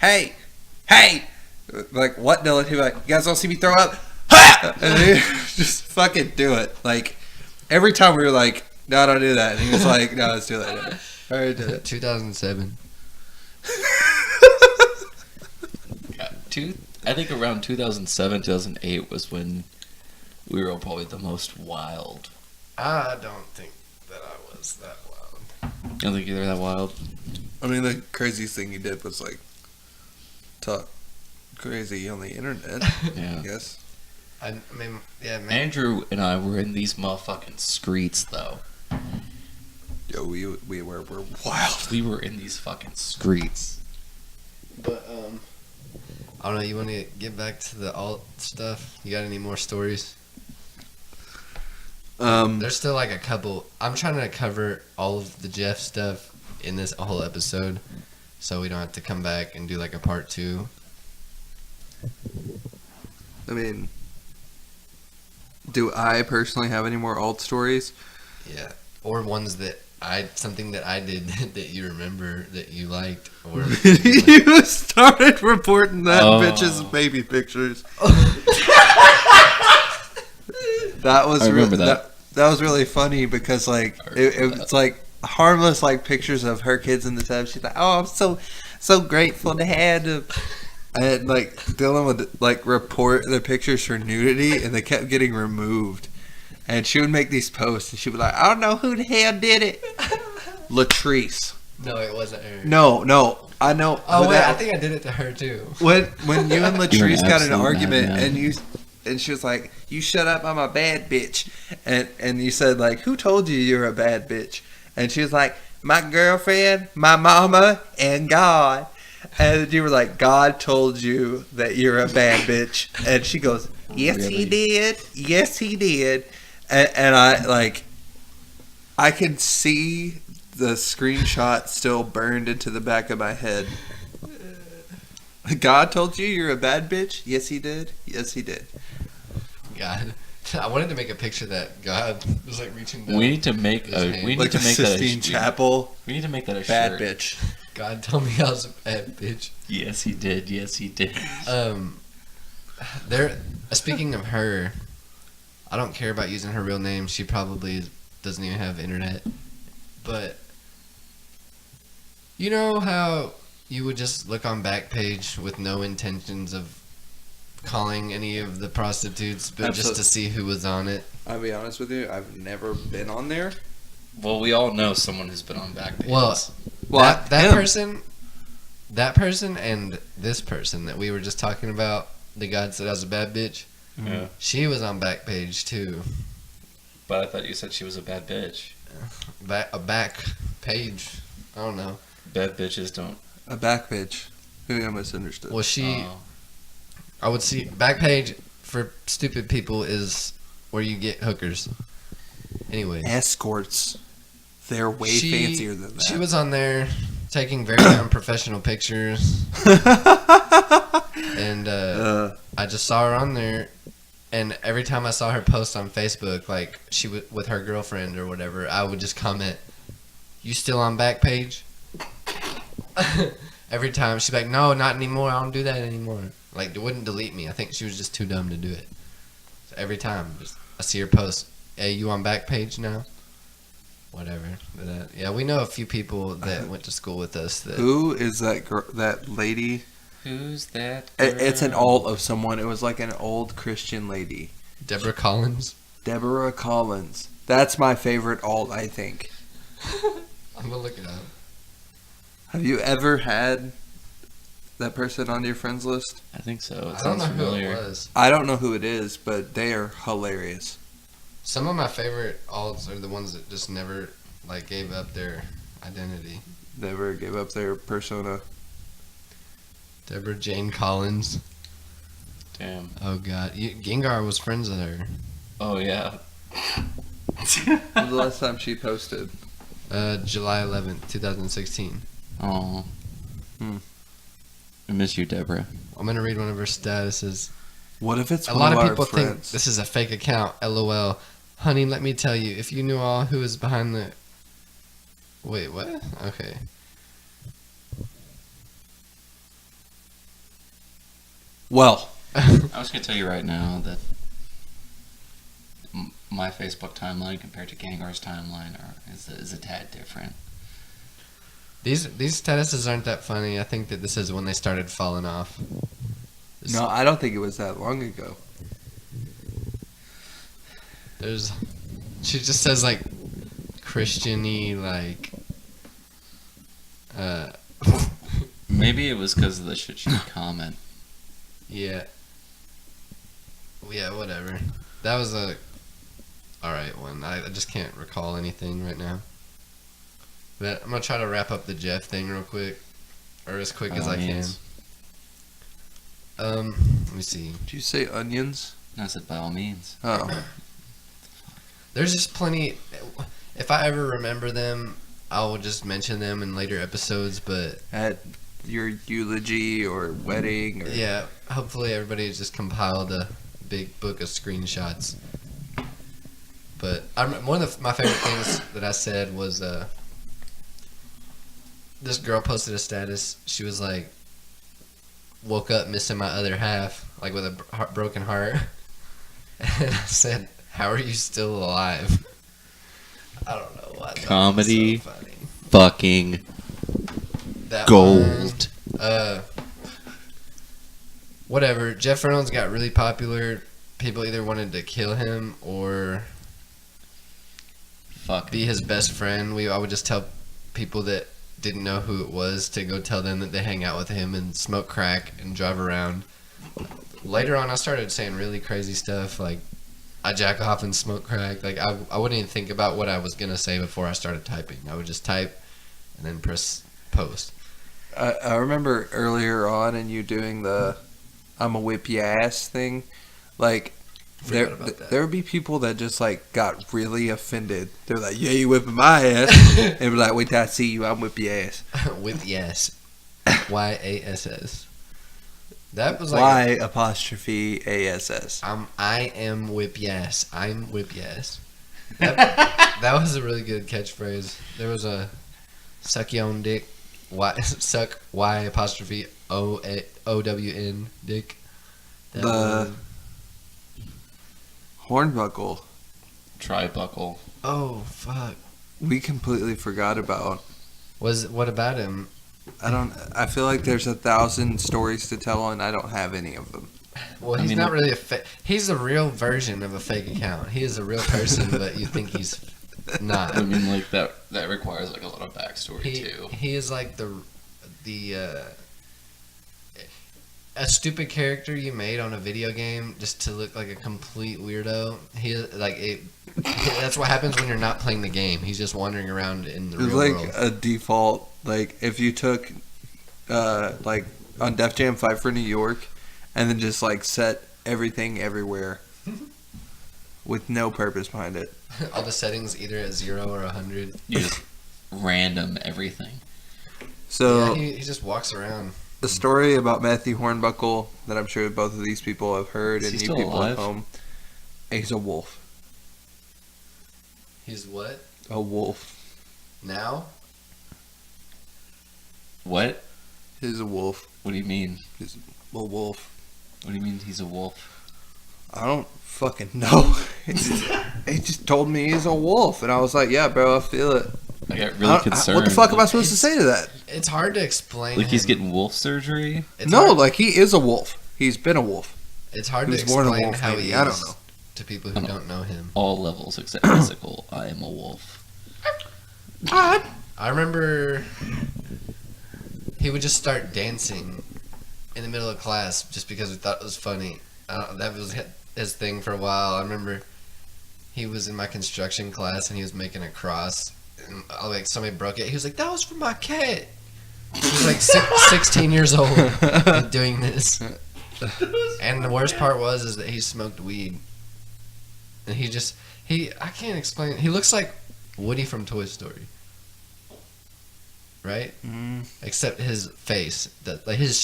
S3: hey, like, what, Dylan? He'd be like, you guys don't see me throw up? Ha! And he just fucking do it. Like, every time we were like, no, don't do that. And he was like, no, let's do that. All right, do it.
S1: 2007.
S4: I think around 2007, 2008 was when we were probably the most wild.
S1: I don't think that I was that wild.
S4: You don't think you're that wild?
S3: I mean, the craziest thing he did was, like, talk crazy on the internet,
S4: Yeah.
S3: I guess.
S1: I mean, yeah, man.
S4: Andrew and I were in these motherfucking streets, though.
S3: Yo, we were wild.
S4: We were in these fucking streets.
S1: But I don't know. You want to get back to the alt stuff? You got any more stories? There's still like a couple. I'm trying to cover all of the Jeff stuff in this whole episode, so we don't have to come back and do like a part 2.
S3: I mean, do I personally have any more alt stories?
S1: Yeah, or ones that something that I did that you remember that you liked, or
S3: You started reporting that
S4: Oh.
S3: bitch's baby pictures. That was
S4: I remember that.
S3: that was really funny because like it's like harmless like pictures of her kids in the tub. She's like, "Oh, I'm so grateful to have them." And like Dylan would like report the pictures for nudity, and they kept getting removed. And she would make these posts, and she would be like, "I don't know who the hell did it." Latrice.
S1: no, it wasn't her.
S3: No, I know.
S1: Oh
S3: who
S1: wait,
S3: that-
S1: I think I did it to her too.
S3: when you and Latrice got in an
S4: absolute
S3: argument
S4: madman.
S3: and she was like, "You shut up, I'm a bad bitch," and you said like, "Who told you you're a bad bitch?" And she was like, "My girlfriend, my mama, and God." And you were like, "God told you that you're a bad bitch," and she goes, "Yes, he
S4: Really?
S3: did. Yes, he did." And I like, I could see the screenshot still burned into the back of my head. God told you you're a bad bitch? Yes, he did. Yes, he did.
S1: God, I wanted to make a picture that God was like reaching down.
S4: We need to make
S1: His
S4: a.
S1: hand.
S4: We need
S3: Like
S4: to
S3: the
S4: make that a
S3: Sistine
S4: shirt.
S3: Chapel,
S4: We need to make that a
S3: bad
S4: shirt.
S3: bitch.
S1: God told me I was a bad bitch.
S4: Yes, he did. Yes, he did.
S1: There. Speaking of her, I don't care about using her real name. She probably doesn't even have internet. But you know how you would just look on Backpage with no intentions of calling any of the prostitutes, but just to see who was on it.
S3: I'll be honest with you, I've never been on there.
S4: Well, we all know someone who's been on Backpage.
S1: Well,
S3: Well,
S1: that
S3: him.
S1: person, and this person that we were just talking about, the God said I was a bad bitch.
S4: Yeah.
S1: She was on Backpage too.
S4: But I thought you said she was a bad bitch.
S1: A back page. I don't know.
S4: Bad bitches don't.
S3: A back bitch. Maybe I misunderstood.
S1: Well, she.
S4: Oh.
S1: I would see Backpage for stupid people is where you get hookers. Anyway,
S3: Escorts. They're way fancier than that.
S1: She was on there taking very unprofessional pictures, and I just saw her on there. And every time I saw her post on Facebook, like she with her girlfriend or whatever, I would just comment, "You still on Backpage?" Every time she'd be like, "No, not anymore. I don't do that anymore." Like, it wouldn't delete me. I think she was just too dumb to do it. So every time I see her post, "Hey, you on Backpage now?" Whatever. But, yeah, we know a few people that went to school with us. That
S3: Who is that girl? That lady?
S4: Who's that?
S3: It's an
S4: girl?
S3: alt of someone. It was like an old Christian lady.
S1: Deborah Collins.
S3: Deborah Collins. That's my favorite alt, I think.
S1: I'm gonna look it up.
S3: Have you ever had that person on your friends list?
S4: I think so. It
S1: I don't
S4: sounds
S1: know
S4: familiar.
S1: who it was.
S3: I don't know who it is, but they are hilarious.
S1: Some of my favorite alts are the ones that just never like gave up their identity.
S3: Never gave up their persona.
S1: Deborah Jane Collins.
S4: Damn.
S1: Oh God, Gengar was friends with her.
S4: Oh yeah.
S3: When was the last time she posted?
S1: July 11th, 2016.
S4: Oh. I miss you, Deborah.
S1: I'm gonna read one of her statuses.
S3: What if it's
S1: A
S3: one
S1: lot of
S3: our
S1: people think
S3: friends?
S1: this is a fake account. LOL. Honey, let me tell you, if you knew all who is behind the. Wait, what? Okay.
S3: Well,
S4: I was going to tell you right now that my Facebook timeline compared to Gengar's timeline is a tad different.
S1: These statuses aren't that funny. I think that this is when they started falling off.
S3: no, I don't think it was that long ago.
S1: There's. She just says like Christian-y, like.
S4: Maybe it was because of the shit she would comment.
S1: Yeah. Yeah, whatever. That was a alright one. I just can't recall anything right now. But I'm gonna try to wrap up the Jeff thing real quick. Or as quick
S4: By
S1: as
S4: all
S1: I can.
S4: means.
S1: Let me see.
S3: Did you say onions?
S4: No, I said by all means.
S3: Oh.
S1: There's just plenty. If I ever remember them, I will just mention them in later episodes, but
S3: At your eulogy or wedding or
S1: yeah, hopefully everybody has just compiled a big book of screenshots. But one of my favorite things that I said was this girl posted a status. She was like, woke up missing my other half, like with a broken heart. And I said, how are you still alive? I don't know why.
S4: Comedy.
S1: That was so funny.
S4: Fucking
S1: That
S4: gold.
S1: one, whatever. Jeff Reynolds got really popular. People either wanted to kill him or
S4: Fuck.
S1: be his best friend. I would just tell people that didn't know who it was to go tell them that they hang out with him and smoke crack and drive around. Later on, I started saying really crazy stuff like I jack off and smoke crack. Like I wouldn't even think about what I was gonna say before I started typing. I would just type and then press post.
S3: I remember earlier on in you doing the I'm a whip ya ass thing. Like
S1: Forgot about that.
S3: there would be people that just like got really offended. They're like, yeah, you whipping my ass. And be like, wait till I see you, I'm whip your ass.
S1: With yes, YASS. That was
S3: Y
S1: like
S3: apostrophe ASS.
S1: I am whip yes. I'm whip yes. That was a really good catchphrase. There was a suck your own dick. Suck Y apostrophe OWN dick. That
S3: The
S1: was-
S3: hornbuckle.
S4: Tribuckle.
S1: oh fuck.
S3: We completely forgot about.
S1: What about him?
S3: I feel like there's 1,000 stories to tell and I don't have any of them.
S1: Well,
S4: I
S1: he's
S4: mean,
S1: not really he's a real version of a fake account. He is a real person, but you think he's not.
S4: I mean, like that requires like a lot of backstory too.
S1: He is like the a stupid character you made on a video game just to look like a complete weirdo. That's what happens when you're not playing the game. He's just wandering around in the
S3: It was
S1: real
S3: like
S1: world.
S3: a default, like if you took, like on Def Jam 5 for New York, and then just like set everything everywhere with no purpose behind it.
S1: All the settings either at 0 or 100.
S4: You just random everything.
S3: So
S1: Yeah, he just walks around.
S3: the story about Matthew Hornbuckle that I'm sure both of these people have heard,
S4: Is
S3: and
S4: he
S3: you
S4: still
S3: people
S4: alive?
S3: at home, he's a wolf.
S1: He's what?
S3: A wolf.
S1: Now?
S4: What?
S3: He's a wolf.
S4: What do you mean?
S3: He's a wolf.
S4: What do you mean he's a wolf?
S3: I don't fucking know. He just told me he's a wolf, and I was like, "Yeah, bro, I feel it."
S4: I got really concerned.
S3: What the fuck am I supposed to say to that?
S1: It's hard to explain.
S4: Like he's
S1: him.
S4: getting wolf surgery?
S1: It's
S3: No,
S1: hard,
S3: like he is a wolf. He's been a wolf.
S1: it's hard
S3: he
S1: to
S3: was born a
S1: explain
S3: wolf,
S1: how
S3: maybe.
S1: he
S3: I don't
S1: is
S3: know.
S1: to people who don't know him.
S4: All levels except physical. I am a wolf.
S1: I remember he would just start dancing in the middle of class just because we thought it was funny. That was his thing for a while. I remember he was in my construction class and he was making a cross. And like somebody broke it. He was like, "That was for my cat." He was like 16 years old and doing this. And the worst part is that he smoked weed. And I can't explain it. He looks like Woody from Toy Story. right?
S3: Mm.
S1: Except his face.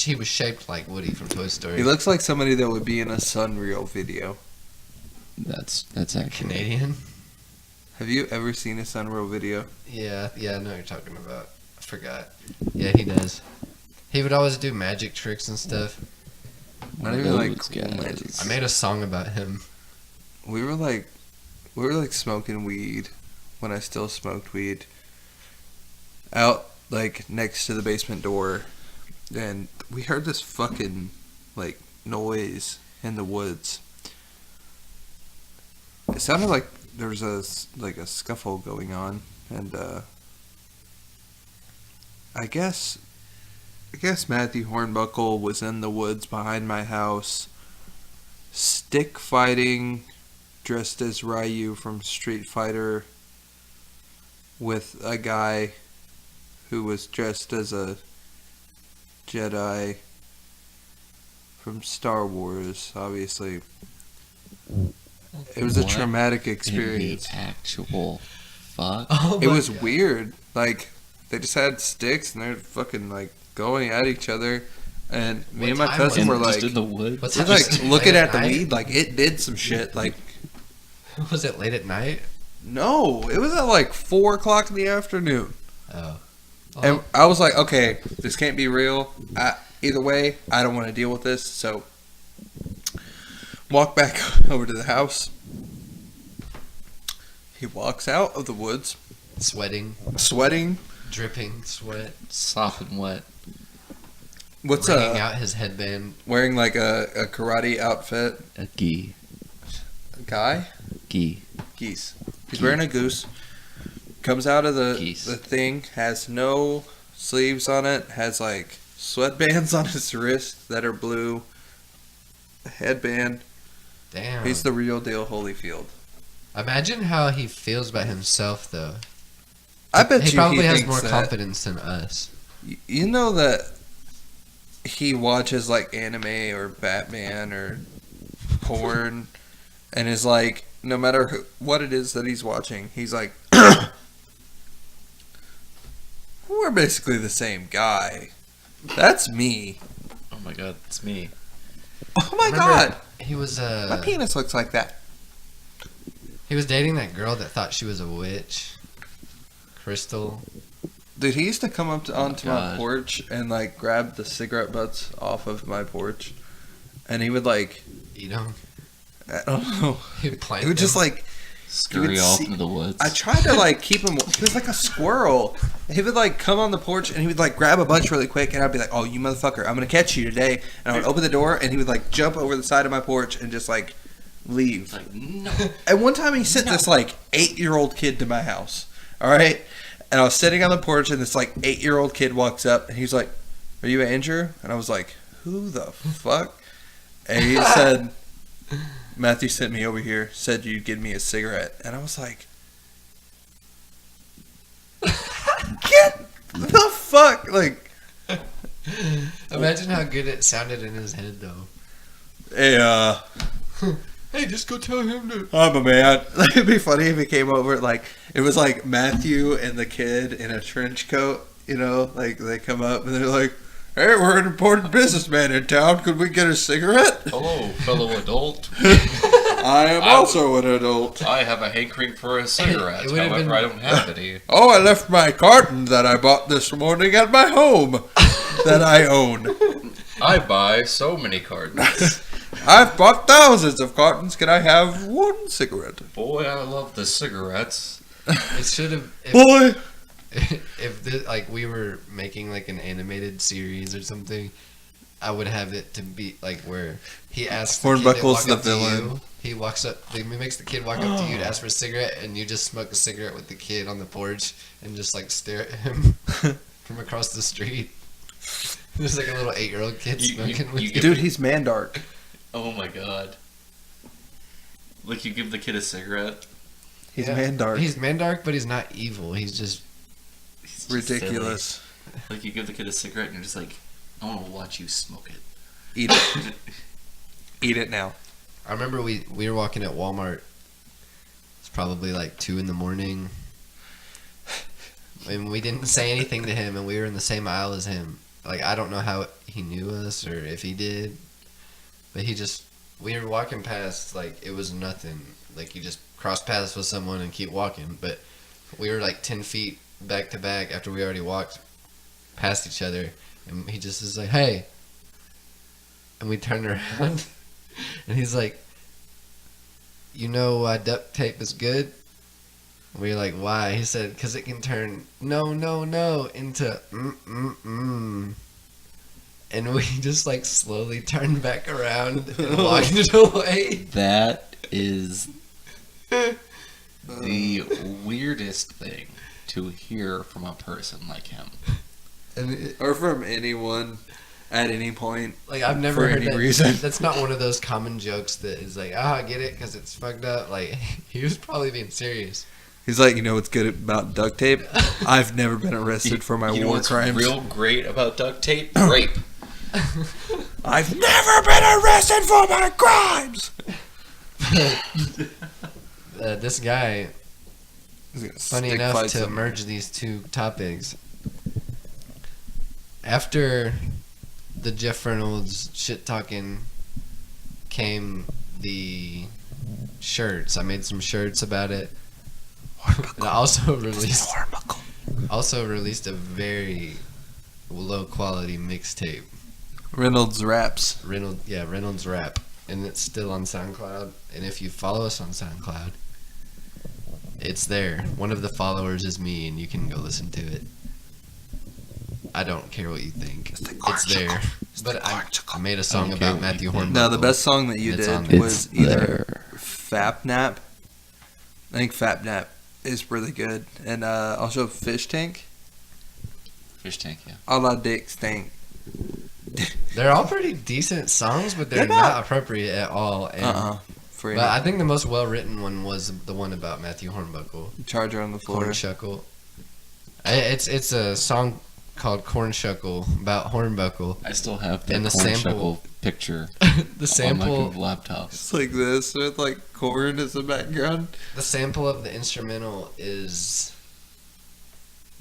S1: He was shaped like Woody from Toy Story.
S3: He looks like somebody that would be in a Sunreal video.
S4: That's actually
S1: Canadian.
S3: Have you ever seen a Sunreal video?
S1: Yeah, I know what you're talking about. I forgot. Yeah, he does. He would always do magic tricks and stuff.
S3: Not
S4: one of
S3: even like
S4: those
S3: cool
S4: guys.
S3: magic.
S1: I made a song about him.
S3: We were like smoking weed when I still smoked weed out like next to the basement door, and we heard this fucking like noise in the woods. It sounded like there was a scuffle going on, and I guess Matthew Hornbuckle was in the woods behind my house, stick fighting, dressed as Ryu from Street Fighter, with a guy who was dressed as a Jedi from Star Wars, obviously. It was a
S4: What
S3: traumatic
S4: in
S3: experience.
S4: the actual fuck.
S1: Oh
S3: It
S1: my
S3: was
S1: God.
S3: weird. Like, they just had sticks and they're fucking like going at each other. And me
S1: What
S3: and my
S1: time
S3: cousin
S1: was
S3: were
S1: it?
S3: like,
S4: Just in the woods.
S1: What's
S3: we're
S1: that,
S3: like
S1: just
S3: looking
S1: late
S3: at the
S1: night?
S3: weed, like it did some shit. Like,
S1: Was it late at night?
S3: no, it was at like 4 o'clock in the afternoon.
S1: Oh.
S3: And I was like, okay, this can't be real. Either way, I don't want to deal with this. So, walk back over to the house. He walks out of the woods,
S1: Sweating,
S3: sweating.
S1: dripping sweat,
S4: Soft and wet.
S3: What's
S1: wringing out his headband.
S3: wearing like a karate outfit?
S4: A gi.
S3: Guy?
S4: Gi.
S3: Geese. He's wearing a goose. Comes out of the
S4: Geese.
S3: thing, has no sleeves on it, has like sweatbands on his wrist that are blue. A headband.
S1: Damn.
S3: He's the real deal Holyfield.
S1: Imagine how he feels about himself, though.
S3: I bet
S1: He
S3: you
S1: probably
S3: he
S1: has
S3: thinks
S1: more
S3: that-
S1: confidence than us.
S3: You know that he watches like anime or Batman or porn, and is like, no matter what it is that he's watching, he's like, we're basically the same guy. That's me.
S4: Oh my god, it's me.
S3: Oh my
S1: Remember,
S3: god,
S1: He was
S3: my penis looks like that.
S1: he was dating that girl that thought she was a witch. Crystal.
S3: Dude, he used to come up onto my
S4: God.
S3: porch and like grab the cigarette butts off of my porch, and he would like,
S1: You know,
S3: I don't know,
S1: he'd plant
S3: he would just
S1: them.
S3: like.
S4: Scurry
S3: would
S4: off
S3: see-
S4: into the woods.
S3: I tried to like keep him. He was like a squirrel. He would like come on the porch and he would like grab a bunch really quick, and I'd be like, "Oh, you motherfucker! I'm gonna catch you today!" And I would open the door, and he would like jump over the side of my porch and just like leave.
S4: Like, no.
S3: And one time he sent this like 8-year-old kid to my house. All right, and I was sitting on the porch, and this like 8-year-old kid walks up, and he's like, "Are you Andrew?" And I was like, "Who the fuck?" And he said, Matthew sent me over here, said you'd give me a cigarette. And I was like, get the fuck, like,
S1: Imagine how good it sounded in his head, though.
S3: hey,
S1: Hey, just go tell him to.
S3: I'm a man. Like, it'd be funny if he came over, like, it was like Matthew and the kid in a trench coat, you know, like, they come up and they're like, "Hey, we're an important businessman in town. Could we get a cigarette?"
S5: Hello, fellow adult.
S3: I am also an adult.
S5: I have a hankering for a cigarette.
S1: It would've
S5: However,
S1: been-
S5: I don't have any.
S3: Oh, I left my carton that I bought this morning at my home that I own.
S5: I buy so many cartons.
S3: I've bought thousands of cartons. Can I have one cigarette?
S5: Boy, I love the cigarettes.
S1: It should have.
S3: Boy!
S1: If like we were making like an animated series or something, I would have it to be like where he asks the kid to
S3: Hornbuckle's
S1: walk
S3: the
S1: up to
S3: villain.
S1: you. He walks up. He makes the kid walk up to you to ask for a cigarette, and you just smoke a cigarette with the kid on the porch and just like stare at him from across the street. There's like a little 8-year-old kid
S5: You-
S1: smoking with
S5: you
S1: you.
S5: give-
S3: Dude, he's Mandark.
S5: Oh my god. Like, you give the kid a cigarette.
S3: He's
S1: Yeah.
S3: Mandark.
S1: He's Mandark, but he's not evil. He's just
S5: He's just
S3: ridiculous.
S5: silly. Like, you give the kid a cigarette and you're just like, I want to watch you smoke it.
S3: Eat it. Eat it now.
S1: I remember we were walking at Walmart. It's probably like 2 in the morning. and we didn't say anything to him, and we were in the same aisle as him. Like, I don't know how he knew us or if he did, but we were walking past, like, it was nothing. Like, you just cross paths with someone and keep walking, but we were like 10 feet back to back after we already walked past each other, and he just is like, hey. And we turned around, and he's like, you know why duct tape is good? And we were like, why? He said, because it can turn no into and we just like slowly turned back around and walked away.
S4: That is the weirdest thing to hear from a person like him.
S1: And
S3: Or from anyone at any point.
S1: like, I've never
S3: For
S1: heard
S3: any
S1: that.
S3: reason.
S1: That's not one of those common jokes that is like, I get it because it's fucked up. Like, he was probably being serious.
S3: He's like, you know what's good about duct tape? I've never been arrested for my
S4: You know
S3: war
S4: what's
S3: crimes.
S4: real great about duct tape? Rape.
S3: I've never been arrested for my crimes.
S1: This guy,
S3: He's gonna
S1: funny
S3: stick
S1: enough
S3: fight
S1: to
S3: someone.
S1: merge these two topics, after the Jeff Reynolds shit talking came the shirts. I made some shirts about it. And I also released a very low quality mixtape.
S3: Reynolds raps.
S1: Reynolds rap, and it's still on SoundCloud. And if you follow us on SoundCloud, it's there. One of the followers is me, and you can go listen to it. I don't care what you think. It's there. But I made a song
S4: I don't care
S1: about
S4: what
S1: Matthew
S4: you think.
S1: Hornbuckle.
S3: Now, the best song that you
S1: It's
S3: did
S1: on there.
S3: was
S4: It's
S3: either
S4: there.
S3: Fapnap. I think Fapnap is really good. And also Fish Tank.
S4: Fish tank, yeah.
S3: A la Dick Stank.
S1: They're all pretty decent songs, but they're
S3: They're
S1: not
S3: not-
S1: appropriate at all. And,
S3: For
S1: But I think the most well-written one was the one about Matthew Hornbuckle.
S3: Charger on the floor.
S1: Cornshuckle. It's a song called Cornshuckle about Hornbuckle.
S4: I still have the
S1: And the
S4: corn
S1: sample-
S4: shuckle picture
S1: The
S4: on my
S1: sample,
S4: laptop.
S3: It's like this with like corn as a background.
S1: the sample of the instrumental is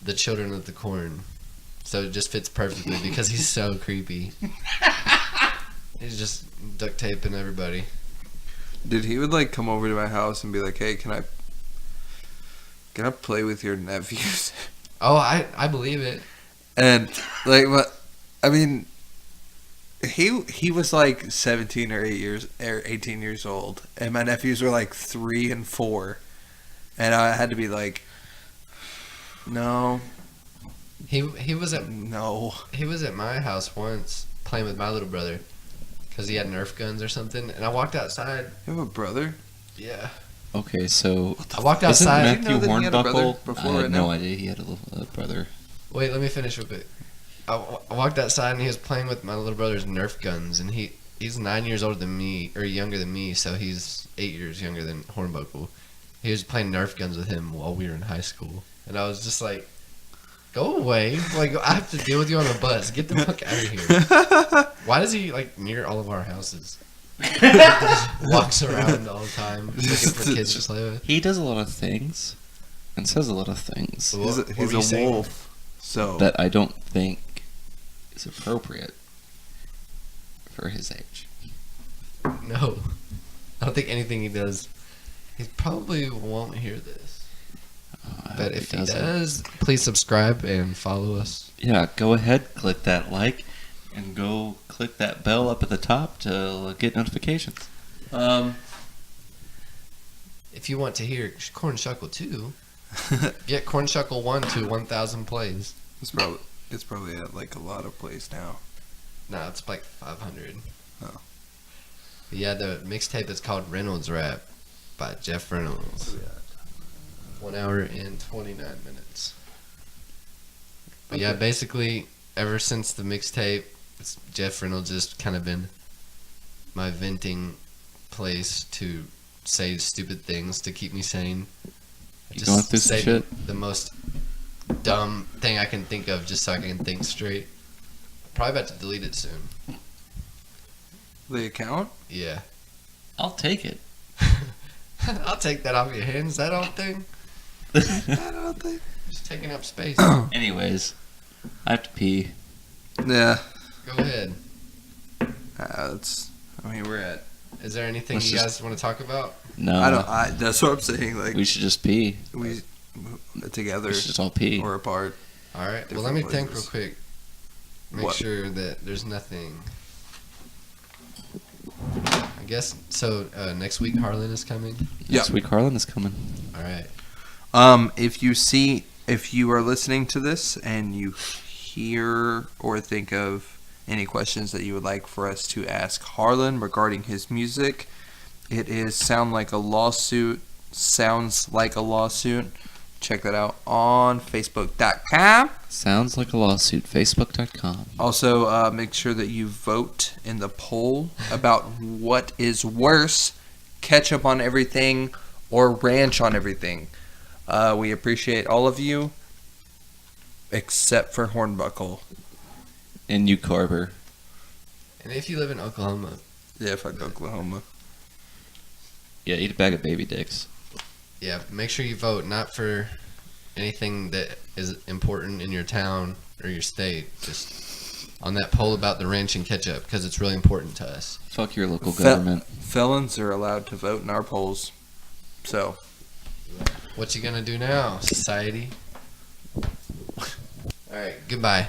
S1: the Children of the Corn, so it just fits perfectly because he's so creepy. He's just duct taping everybody.
S3: Dude, he would like come over to my house and be like, "Hey, can I play with your nephews?"
S1: Oh, I believe it.
S3: And like, what? I mean, he was like 17 or 18 years old, and my nephews were like 3 and 4, and I had to be like, "No,
S1: He was at
S3: no."
S1: my house once playing with my little brother because he had Nerf guns or something, and I walked outside.
S3: You have a brother?
S1: Yeah,
S4: Okay, so
S1: I walked
S4: isn't
S1: outside.
S3: Did you
S4: Matthew
S3: know that he had a brother
S4: Hornbuckle?
S3: before
S4: I
S3: right
S4: had no
S3: now?
S4: idea he had a little brother.
S1: Wait, let me finish real quick. I walked outside and he was playing with my little brother's Nerf guns, and he's 9 years older than me, or younger than me, so he's 8 years younger than Hornbuckle. He was playing Nerf guns with him while we were in high school, and I was just like, "Go away! Like, I have to deal with you on a bus. Get the fuck out of here!" Why does he like near all of our houses? Just walks around all the time looking for kids to play with.
S4: He does a lot of things and says a lot of things
S1: What were
S3: He's
S1: you
S3: a
S1: saying?
S3: wolf. So
S4: that I don't think is appropriate for his age.
S1: No, I don't think anything he does. He probably won't hear this.
S4: I
S1: But
S4: hope
S1: if he
S4: doesn't.
S1: does, please subscribe and follow us.
S4: Yeah, go ahead, click that like, and go click that bell up at the top to get notifications.
S1: If you want to hear Cornshuckle 2, get Cornshuckle 1 to 1,000 plays.
S3: it's probably at like a lot of plays now.
S1: No, it's like 500.
S3: Oh.
S1: But yeah, the mixtape is called Reynolds Rap by Jeff Reynolds. 1 hour and 29 minutes. But yeah, basically, ever since the mixtape, it's Jeff Reynolds just kind of been my venting place to say stupid things to keep me sane. I
S4: You going through some
S1: say
S4: shit?
S1: the most dumb thing I can think of just so I can think straight. Probably about to delete it soon.
S3: The account?
S1: Yeah.
S4: I'll take it.
S1: I'll take that off your hands, that old thing.
S3: I don't think.
S1: Just taking up space.
S4: Anyways, I have to pee.
S3: Yeah.
S1: Go ahead.
S3: We're at.
S1: Is there anything
S4: Let's
S1: you
S4: just-
S1: guys want to talk about?
S4: No,
S3: That's what I'm saying. Like
S4: we should just pee.
S3: we together
S4: We should just all pee.
S3: or apart.
S1: All right. Well,
S3: Different
S1: let me think real
S3: places.
S1: quick. Make
S3: What?
S1: sure that there's nothing. I guess so. Next week, Harlan is coming.
S4: Next week, Harlan is coming.
S1: All right.
S3: If you are listening to this and you hear or think of any questions that you would like for us to ask Harlan regarding his music, it is Sounds Like a Lawsuit. Check that out on Facebook.com.
S4: Sounds like a lawsuit. Facebook.com.
S3: Also, make sure that you vote in the poll about what is worse, ketchup on everything or ranch on everything. We appreciate all of you, except for Hornbuckle.
S4: And you, Carver.
S1: And if you live in Oklahoma,
S3: Yeah, fuck Oklahoma.
S4: Yeah, eat a bag of baby dicks.
S1: yeah, make sure you vote not for anything that is important in your town or your state. Just on that poll about the ranch and ketchup because it's really important to us.
S4: Fuck your local government.
S3: Felons are allowed to vote in our polls. So,
S1: What you gonna do now, society? All right. Goodbye.